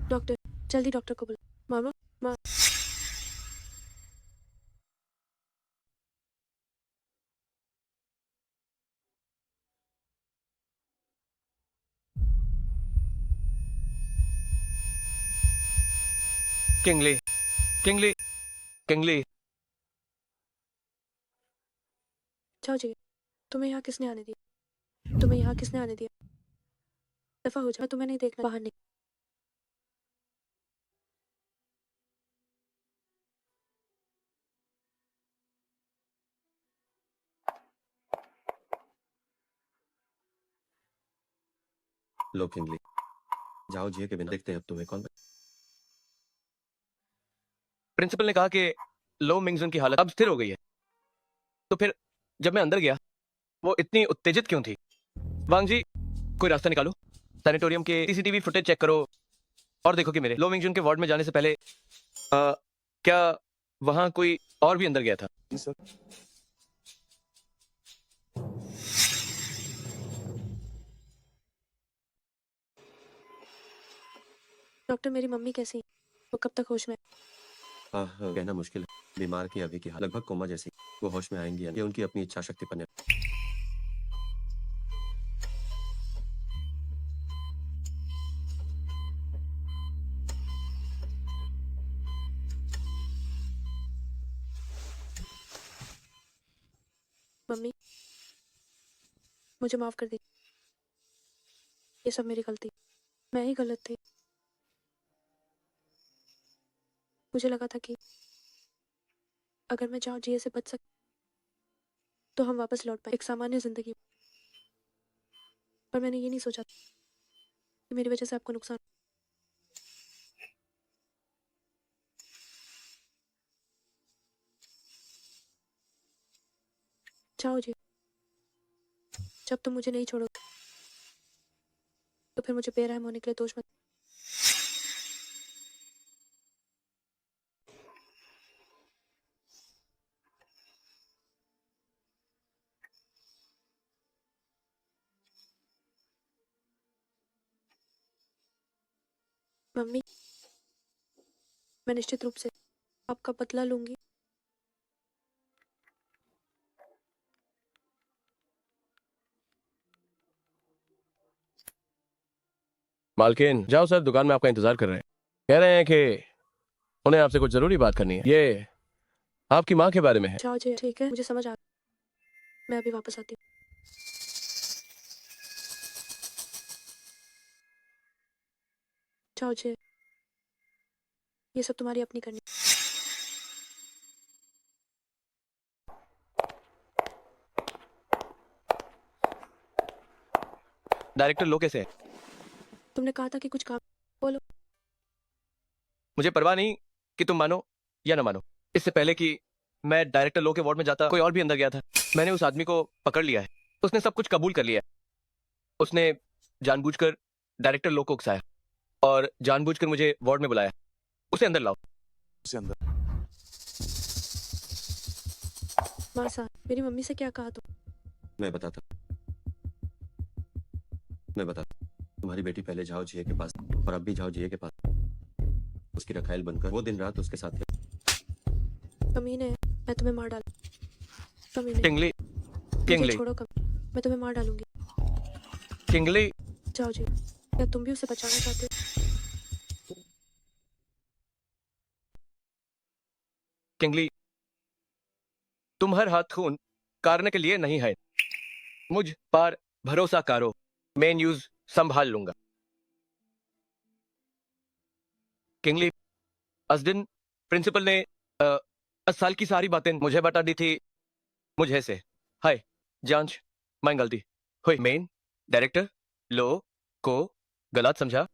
डॉक्टर, जल्दी डॉक्टर को बुला। मामा माँ किंगली, किंगली, किंगली। जाओ जी। तुम्हें यहाँ किसने आने दिया? तुम्हें यहाँ किसने आने दिया? दफा हो जाओ, तुम्हें नहीं देखना, बाहर निकल। लो किंगली, जाओ जिए के बिना देखते हैं अब तुम्हें कौन। प्रिंसिपल ने कहा कि लो मिंगजुन की हालत अब स्थिर हो गई है। तो फिर जब मैं अंदर गया, वो इतनी उत्तेजित क्यों थी? वांग जी, कोई रास्ता निकालो। सैनिटोरियम के सीसीटीवी फुटेज चेक करो और देखो कि मेरे लो मिंगजुन के वार्ड में जाने से पहले क्या वहां कोई और भी अंदर गया था? जी सर। डॉक्टर, मेरी मम्मी कैसी है? वो कब तक होश में? हाँ कहना मुश्किल है। बीमार की अभी की हालत लगभग कोमा जैसी। वो होश में आएंगी, ये उनकी अपनी इच्छा शक्ति पर निर्भर। मम्मी मुझे माफ कर दीजिए, ये सब मेरी गलती, मैं ही गलत थी। मुझे लगा था कि अगर मैं जाओ जिए से बच सक तो हम वापस लौट पाए एक सामान्य जिंदगी। पर मैंने ये नहीं सोचा कि मेरी वजह से आपको नुकसान। जाओ जी, जब तुम मुझे नहीं छोड़ोगे तो फिर मुझे बेरहम होने के लिए दोष मत। मम्मी, मैं निश्चित रूप से आपका बदला लूंगी। मालकिन, जाओ सर, दुकान में आपका इंतजार कर रहे हैं। कह रहे हैं कि उन्हें आपसे कुछ जरूरी बात करनी है। ये आपकी माँ के बारे में है। जाओ जी, ठीक है, मुझे समझ आ गया। मैं अभी वापस आती हूँ। जाओ जी, ये सब तुम्हारी अपनी करनी। डायरेक्टर लो कैसे है? तुमने कहा था कि कुछ काम। बोलो। मुझे परवाह नहीं कि तुम मानो या ना मानो। इससे पहले कि मैं डायरेक्टर लो के वार्ड में जाता, कोई और भी अंदर गया था। मैंने उस आदमी को पकड़ लिया है। उसने सब कुछ कबूल कर लिया है। उसने जानबूझकर डायरेक्टर लो को उकसाया और जानबूझकर मुझे वार्ड में बुलाया। उसे अंदर लाओ। उसे अंदर। माँ साहब, मेरी मम्मी से क्या कहा तुम? मैं बताता तुम्हारी बेटी पहले जाओ जिए के पास और अब भी जाओ जिए के पास। उसकी रखायल बनकर वो दिन रात उसके साथ थे। कमीने, मैं तुम्हें मार डालूं। कमीने, किंगली, मुझे किंगली, छोड़ो कम, मैं तुम्हें मार डालूंगी। किंगली। जाओ जी, क्या तुम भी उसे बचाना चाहते हो? किंगली, तुम हर हाथ खून कारने के लिए नहीं है। मुझ पर भरोसा करो, मैं न्यूज संभाल लूंगा। किंगली, उस दिन प्रिंसिपल ने 10 साल की सारी बातें मुझे बता दी थी। मुझे से हाय जांच मैं गलती हुई। मेन डायरेक्टर लो को गलत समझा।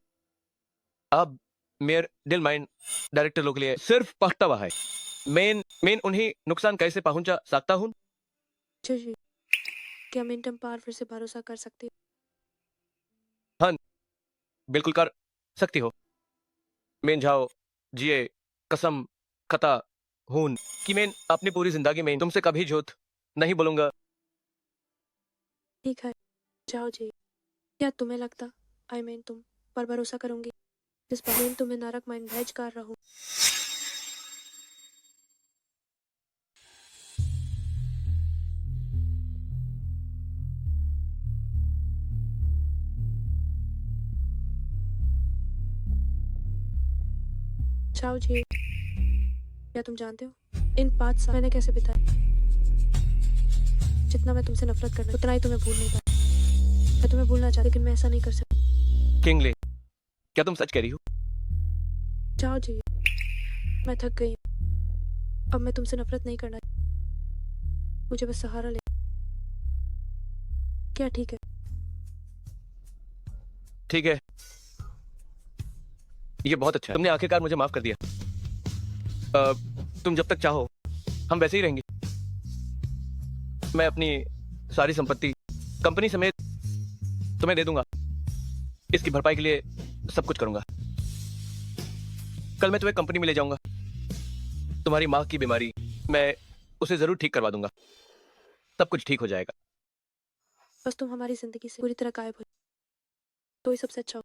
आप मेयर दिल माइन डायरेक्टर लोग के लिए सिर्फ पख्ता हुआ है मेन मेन उन्हीं नुकसान कैसे पहुंचा सकता हूं जी जी, क्या मैं तुम पर फिर से भरोसा कर सकती हूँ? हाँ बिल्कुल कर सकती हो मेन जाओ जिए कसम खता हूं कि मैं अपनी पूरी जिंदगी में तुमसे कभी झूठ नहीं बोलूंगा ठीक है, जाओ जी। क्या तुम्हें लगता आई मीन तुम पर भरोसा करूंगी जिस पर मैं तुम्हें नरक माइन भेज कर रहा हूँ? जाओ जी। क्या तुम जानते हो इन 5 साल मैंने कैसे बिताए? जितना मैं तुमसे नफरत करना उतना ही तुम्हें भूल नहीं पाया। मैं तुम्हें भूलना चाहती लेकिन मैं ऐसा नहीं कर सकती। किंगले क्या तुम सच कह रही हो जाओ जी, मैं थक गई हूँ। अब मैं तुमसे नफरत नहीं करना, मुझे बस सहारा ले। क्या ठीक है? ठीक है ये बहुत अच्छा है तुमने आखिरकार मुझे माफ कर दिया तुम जब तक चाहो हम वैसे ही रहेंगे मैं अपनी सारी संपत्ति कंपनी समेत तुम्हें दे दूंगा इसकी भरपाई के लिए सब कुछ करूंगा कल मैं तुम्हें कंपनी में ले जाऊंगा तुम्हारी माँ की बीमारी मैं उसे जरूर ठीक करवा दूंगा सब कुछ ठीक हो जाएगा बस तुम हमारी जिंदगी से पूरी तरह गायब हो तो ही सबसे अच्छा हो।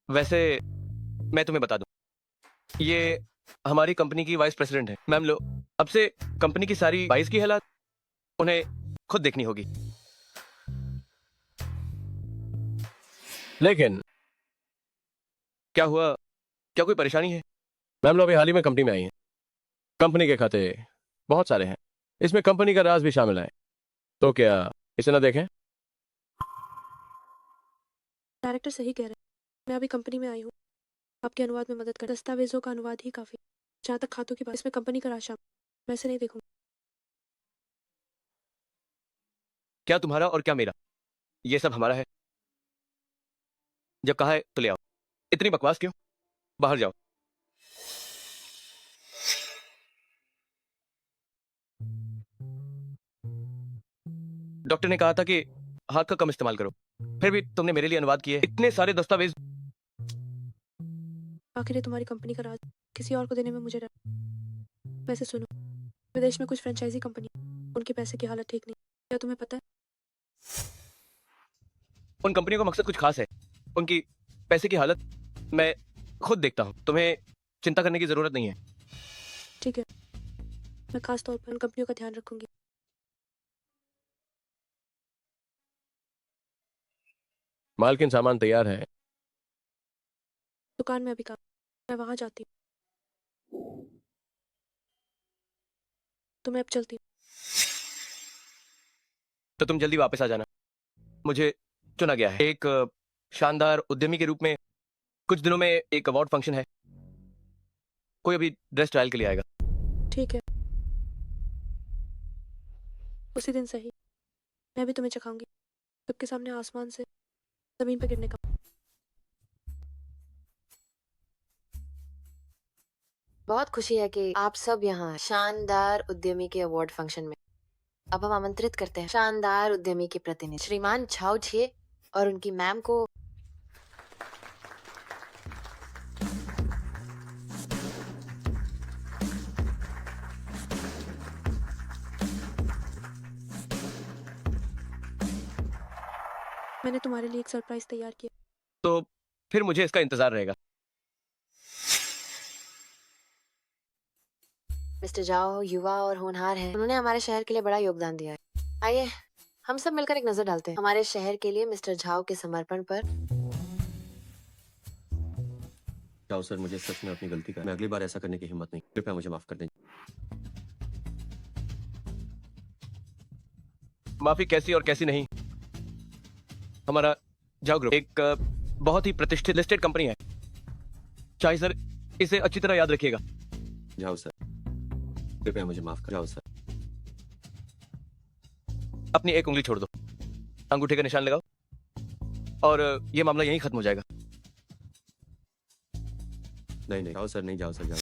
वैसे मैं तुम्हें बता दूं ये हमारी कंपनी की वाइस प्रेसिडेंट है मैम लो अब से कंपनी की सारी वाइस की हालत उन्हें खुद देखनी होगी लेकिन क्या हुआ क्या कोई परेशानी है मैम लोग अभी हाल ही में कंपनी में आई हैं कंपनी के खाते बहुत सारे हैं इसमें कंपनी का राज भी शामिल है तो क्या इसे ना देखें डायरेक्टर सही कह रहे हैं। मैं अभी कंपनी में आई हूँ आपके अनुवाद में मदद कर दस्तावेजों का अनुवाद ही काफी जहाँ तक खातों की बात इसमें कंपनी का राज शामिल मैं इसे नहीं देखूंगा। क्या तुम्हारा और क्या मेरा ये सब हमारा है जब कहा है तो ले आओ इतनी बकवास क्यों बाहर जाओ डॉक्टर ने कहा था कि हाथ का कम इस्तेमाल करो फिर भी तुमने मेरे लिए अनुवाद किए इतने सारे दस्तावेज आखिर ये तुम्हारी कंपनी का राज किसी और को देने में मुझे डर। वैसे सुनो विदेश में कुछ फ्रेंचाइजी कंपनी उनके पैसे की हालत ठीक नहीं क्या तुम्हें पता है? उन कंपनियों का मकसद कुछ खास है उनकी पैसे की हालत मैं खुद देखता हूं तुम्हें चिंता करने की जरूरत नहीं है ठीक है मैं खास तौर पर उन कंपनियों का ध्यान रखूंगी। मालकिन सामान तैयार है दुकान में अभी काम मैं वहां जाती हूँ तो मैं अब चलती हूँ। तो तुम जल्दी वापस आ जाना मुझे चुना गया है एक शानदार उद्यमी के रूप में कुछ दिनों में एक अवार्ड फंक्शन है कोई अभी ड्रेस ट्रायल के लिए आएगा ठीक है उसी दिन सही मैं भी तुम्हें चखाऊंगी सबके सामने आसमान से जमीन पर गिरने का। बहुत खुशी है कि आप सब यहाँ हैं। शानदार उद्यमी के अवार्ड फंक्शन में अब हम आमंत्रित करते हैं शानदार उद्यमी के प्रतिनिधि श्रीमान झाओ छिए और उनकी मैम को मैंने तुम्हारे लिए एक सरप्राइज तैयार किया। तो फिर मुझे इसका इंतजार रहेगा मिस्टर जाओ युवा और होनहार हैं। उन्होंने हमारे शहर के लिए बड़ा योगदान दिया है। आइए हम सब मिलकर एक नजर डालते हैं हमारे शहर के लिए मिस्टर झाओ के समर्पण पर। जाओ सर मुझे सच में अपनी गलती का मैं अगली बार ऐसा करने की हिम्मत नहीं कृपया मुझे माफ कर दें। माफी कैसी और कैसी नहीं हमारा जाओ ग्रुप एक बहुत ही प्रतिष्ठित लिस्टेड कंपनी है चाहे सर इसे अच्छी तरह याद रखिएगा जाओ सर कृपया मुझे माफ कर जाओ सर अपनी एक उंगली छोड़ दो, अंगूठे का निशान लगाओ और ये मामला यहीं खत्म हो जाएगा। नहीं नहीं, जाओ सर, नहीं, जाओ सर, जाओ।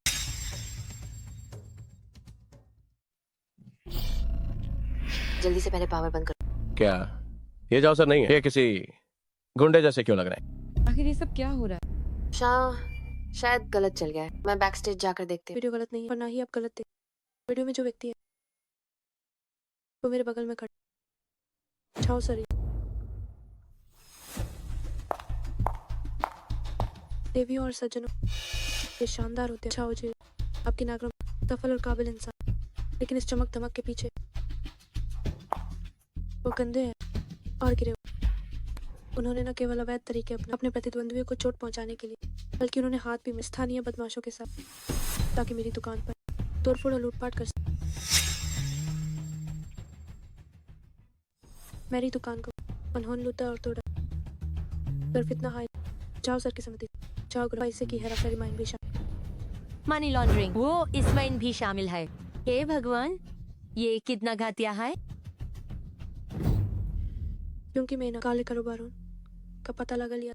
जल्दी से पहले पावर बंद करो। क्या ये जाओ सर नहीं है? ये किसी गुंडे जैसे क्यों लग रहा है? आखिर ये सब क्या हो रहा है? शायद गलत चल गया है। मैं बैक स्टेज जाकर देखती हूँ। वीडियो गलत नहीं है और ना ही आप गलत थे। वीडियो में जो व्यक्ति है वो मेरे बगल में खड़ा। छाओ सर। देवियों और सज्जनों, ये शानदार होते हैं। छाओ जी, आपकी नागरम सफल और काबिल इंसान, लेकिन इस चमक धमक के पीछे वो गंदे हैं और गिरे हुए। उन्होंने न केवल अवैध तरीके अपने प्रतिद्वंदियों को चोट पहुंचाने के लिए, बल्कि उन्होंने हाथ भी में स्थानीय बदमाशों के साथ, ताकि मेरी दुकान पर तोड़फोड़ और लूटपाट कर सके। मेरी दुकान को अनहोनी लूटा और तोड़ा, सिर्फ इतना हाय। जाओ सर की सम्मति, जाओ गुरु, पैसे की हेराफेरी माइन भी शामिल। मनी लॉन्ड्रिंग वो इसमें भी शामिल है। हे भगवान, ये कितना घातिया है। क्योंकि मैं ना काले कारोबारों का पता लगा लिया,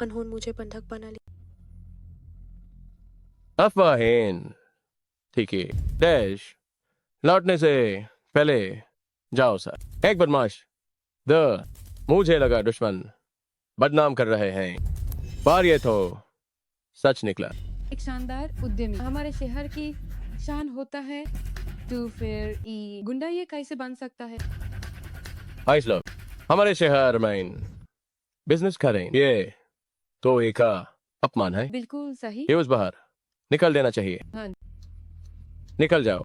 अनहोन मुझे बंधक बना लिया। अफवाहें। ठीक है डैश, लौटने से पहले जाओ सर। एक बदमाश मुझे लगा दुश्मन बदनाम कर रहे हैं, पर ये तो सच निकला। एक शानदार उद्यमी हमारे शहर की शान होता है, तो फिर ये गुंडा ये कैसे बन सकता है? आइस लोग हमारे शहर में बिजनेस करें, ये तो एक अपमान है। बिल्कुल सही। ये उस बाहर निकल देना चाहिए। हाँ, निकल जाओ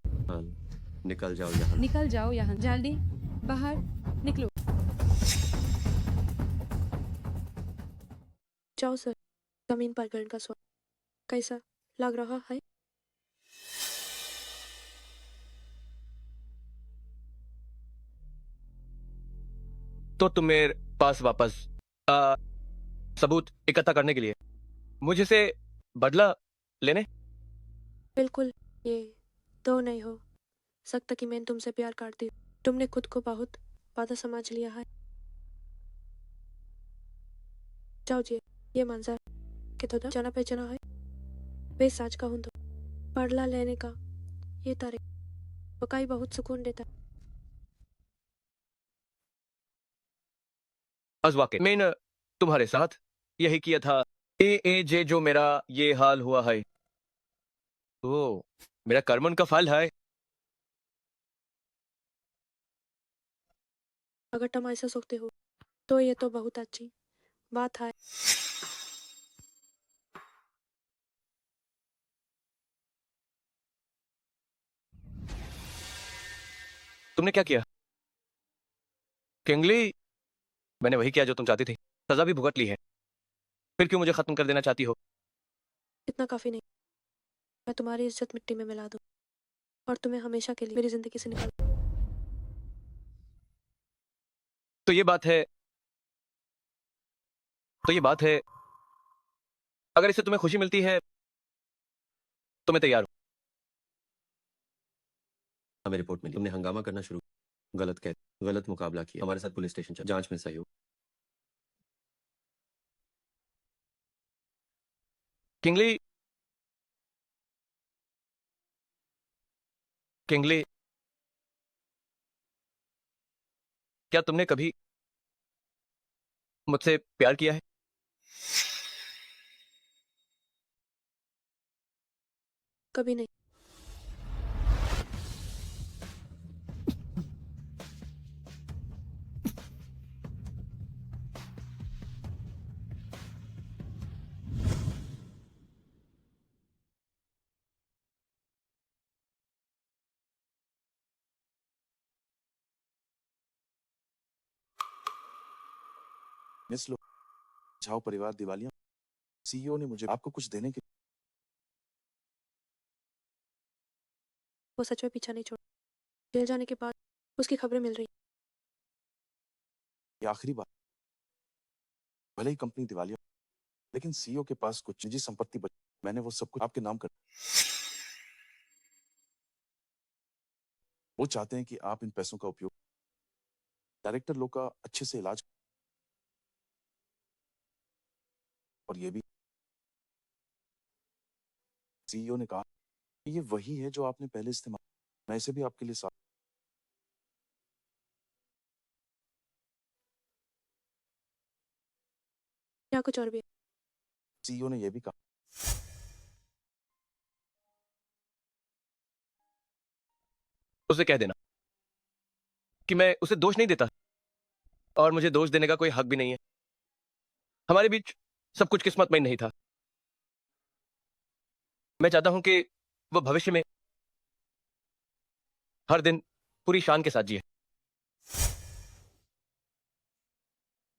यहाँ। निकल जाओ यहाँ, जल्दी बाहर निकलो। जाओ सर, जमीन पर गिरने का स्वाद कैसा लग रहा है? तो तुम मेरे पास वापस सबूत इकट्ठा करने के लिए मुझे से बदला लेने? बिल्कुल, ये तो नहीं हो सकता कि मैं तुमसे प्यार करती हूँ। तुमने खुद को बहुत बाधा समझ लिया है। जाओ जी, ये मंजर के तो जाना पहचाना है। वे साच का हूं तो बदला लेने का ये तारीख वाकई बहुत सुकून देता है। वाकई मैंने तुम्हारे साथ यही किया था। जे जो मेरा ये हाल हुआ है, तो मेरा कर्मन का फल है। अगर तुम ऐसा सोचते हो तो ये तो बहुत अच्छी बात है। तुमने क्या किया किंगली? मैंने वही किया जो तुम चाहती थी, सजा भी भुगत ली है, फिर क्यों मुझे खत्म कर देना चाहती हो? इतना काफी नहीं। मैं तुम्हारी इज्जत मिट्टी में मिला दूं और तुम्हें हमेशा के लिए मेरी जिंदगी से निकाल दूं। तो ये बात है, अगर इससे तुम्हें खुशी मिलती है तो मैं तैयार हूं। हमें रिपोर्ट मिली, तुमने हंगामा करना शुरू, गलत मुकाबला किया, हमारे साथ पुलिस स्टेशन चल, जांच में सहयोग। किंगली, क्या तुमने कभी मुझसे प्यार किया है? कभी नहीं। मिस लो, झाओ परिवार दिवालिया, सीईओ ने मुझे आपको कुछ देने के वो सच में पीछा नहीं छोड़। जेल जाने के बाद उसकी खबरें मिल रही। ये आखिरी बात। भले ही कंपनी दिवालिया, लेकिन सीईओ के पास कुछ निजी संपत्ति बची। मैंने वो सब कुछ आपके नाम कर। वो चाहते हैं कि आप इन पैसों का उपयोग डायरेक्टर लोग का अच्छे से इलाज, और ये भी सीईओ ने कहा ये वही है जो आपने पहले इस्तेमाल, मैं इसे भी आपके लिए साथ। क्या कुछ और भी है? सीईओ ने यह भी कहा उसे कह देना कि मैं उसे दोष नहीं देता और मुझे दोष देने का कोई हक भी नहीं है। हमारे बीच सब कुछ किस्मत में नहीं था। मैं चाहता हूं कि वो भविष्य में हर दिन पूरी शान के साथ जिए।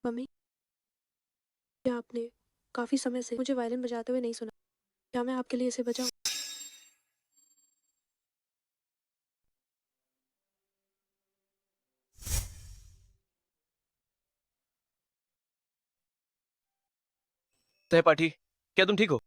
मम्मी, क्या आपने काफी समय से मुझे वायलिन बजाते हुए नहीं सुना? क्या मैं आपके लिए इसे बजाऊं? सहपाठी, क्या तुम ठीक हो?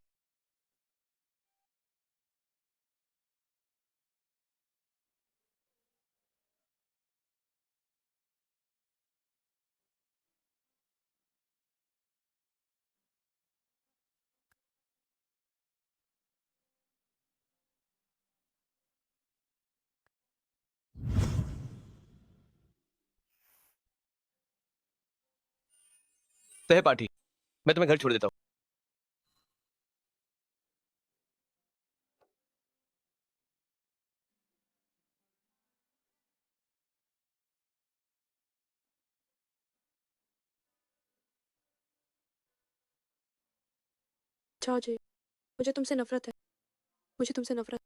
सहपाठी, मैं तुम्हें घर छोड़ देता हूं। जाओ जी, मुझे तुमसे नफरत है। मुझे तुमसे नफरत।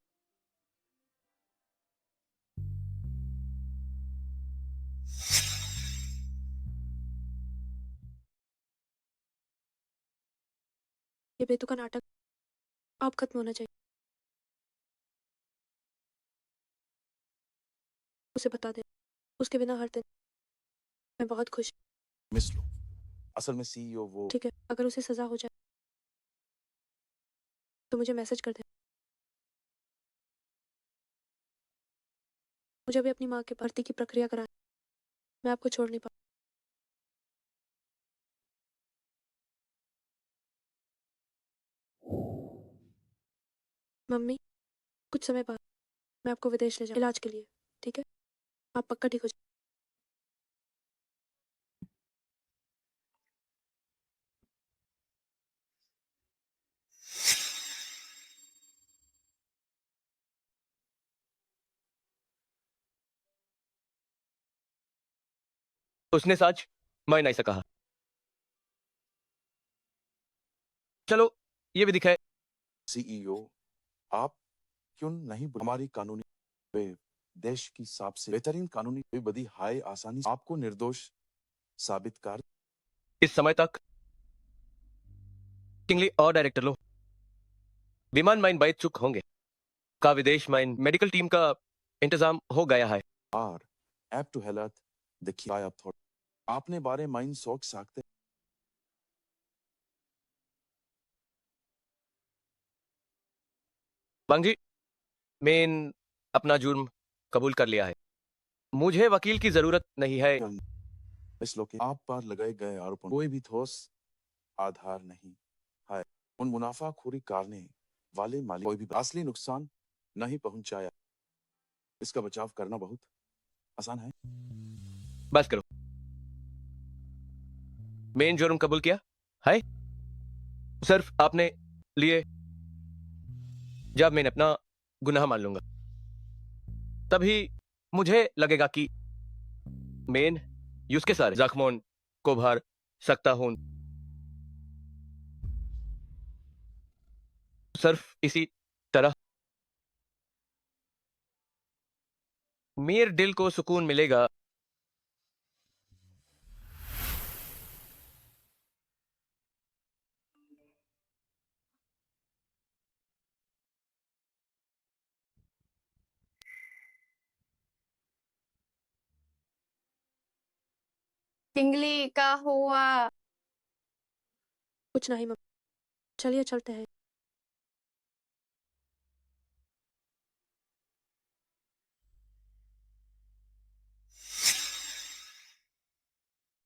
ये बेतुका नाटक अब खत्म होना चाहिए। उसे बता दे, उसके बिना हर दिन मैं बहुत खुश। मिस लो, असल में सीईओ वो। ठीक है, अगर उसे सजा हो जाए तो मुझे मैसेज कर दे। मुझे अभी अपनी माँ के भर्ती की प्रक्रिया करानी। मैं आपको छोड़ नहीं पा। मम्मी, कुछ समय बाद मैं आपको विदेश ले जाऊँ इलाज के लिए, ठीक है? आप पक्का ठीक हो जाए। उसने सच मैं नहीं सका। चलो ये भी दिखाए। सीईओ, आप क्यों नहीं हमारी कानूनी वे देश की सबसे बेहतरीन कानूनी बदी हाय आसानी से आपको निर्दोष साबित कर। इस समय तक किंगली और डायरेक्टर लो विमान माइन बैठ चुक होंगे का विदेश माइन मेडिकल टीम का इंतजाम हो गया है। आर एप टू हेलथ देखिए आप थोड़ा आपने बारे माइन सोच सकते। बांगी, मैंने अपना जुर्म कबूल कर लिया है। मुझे वकील की जरूरत नहीं है। इस लोग के आप पर लगाए गए आरोपों कोई भी ठोस आधार नहीं है। उन मुनाफाखोरी करने वाले मालिक कोई भी असली नुकसान नहीं पहुंचाया। इसका बचाव करना बहुत आसान है। बस करो। मैंने जुर्म कबूल किया है सिर्फ आपने लिए। जब मैंने अपना गुनाह मान लूंगा तभी मुझे लगेगा कि मैं उसके सारे जख्मों को भर सकता हूं। सिर्फ इसी तरह मेरे दिल को सुकून मिलेगा। किंगली का हुआ। कुछ नहीं मम्मी, चलिए चलते हैं।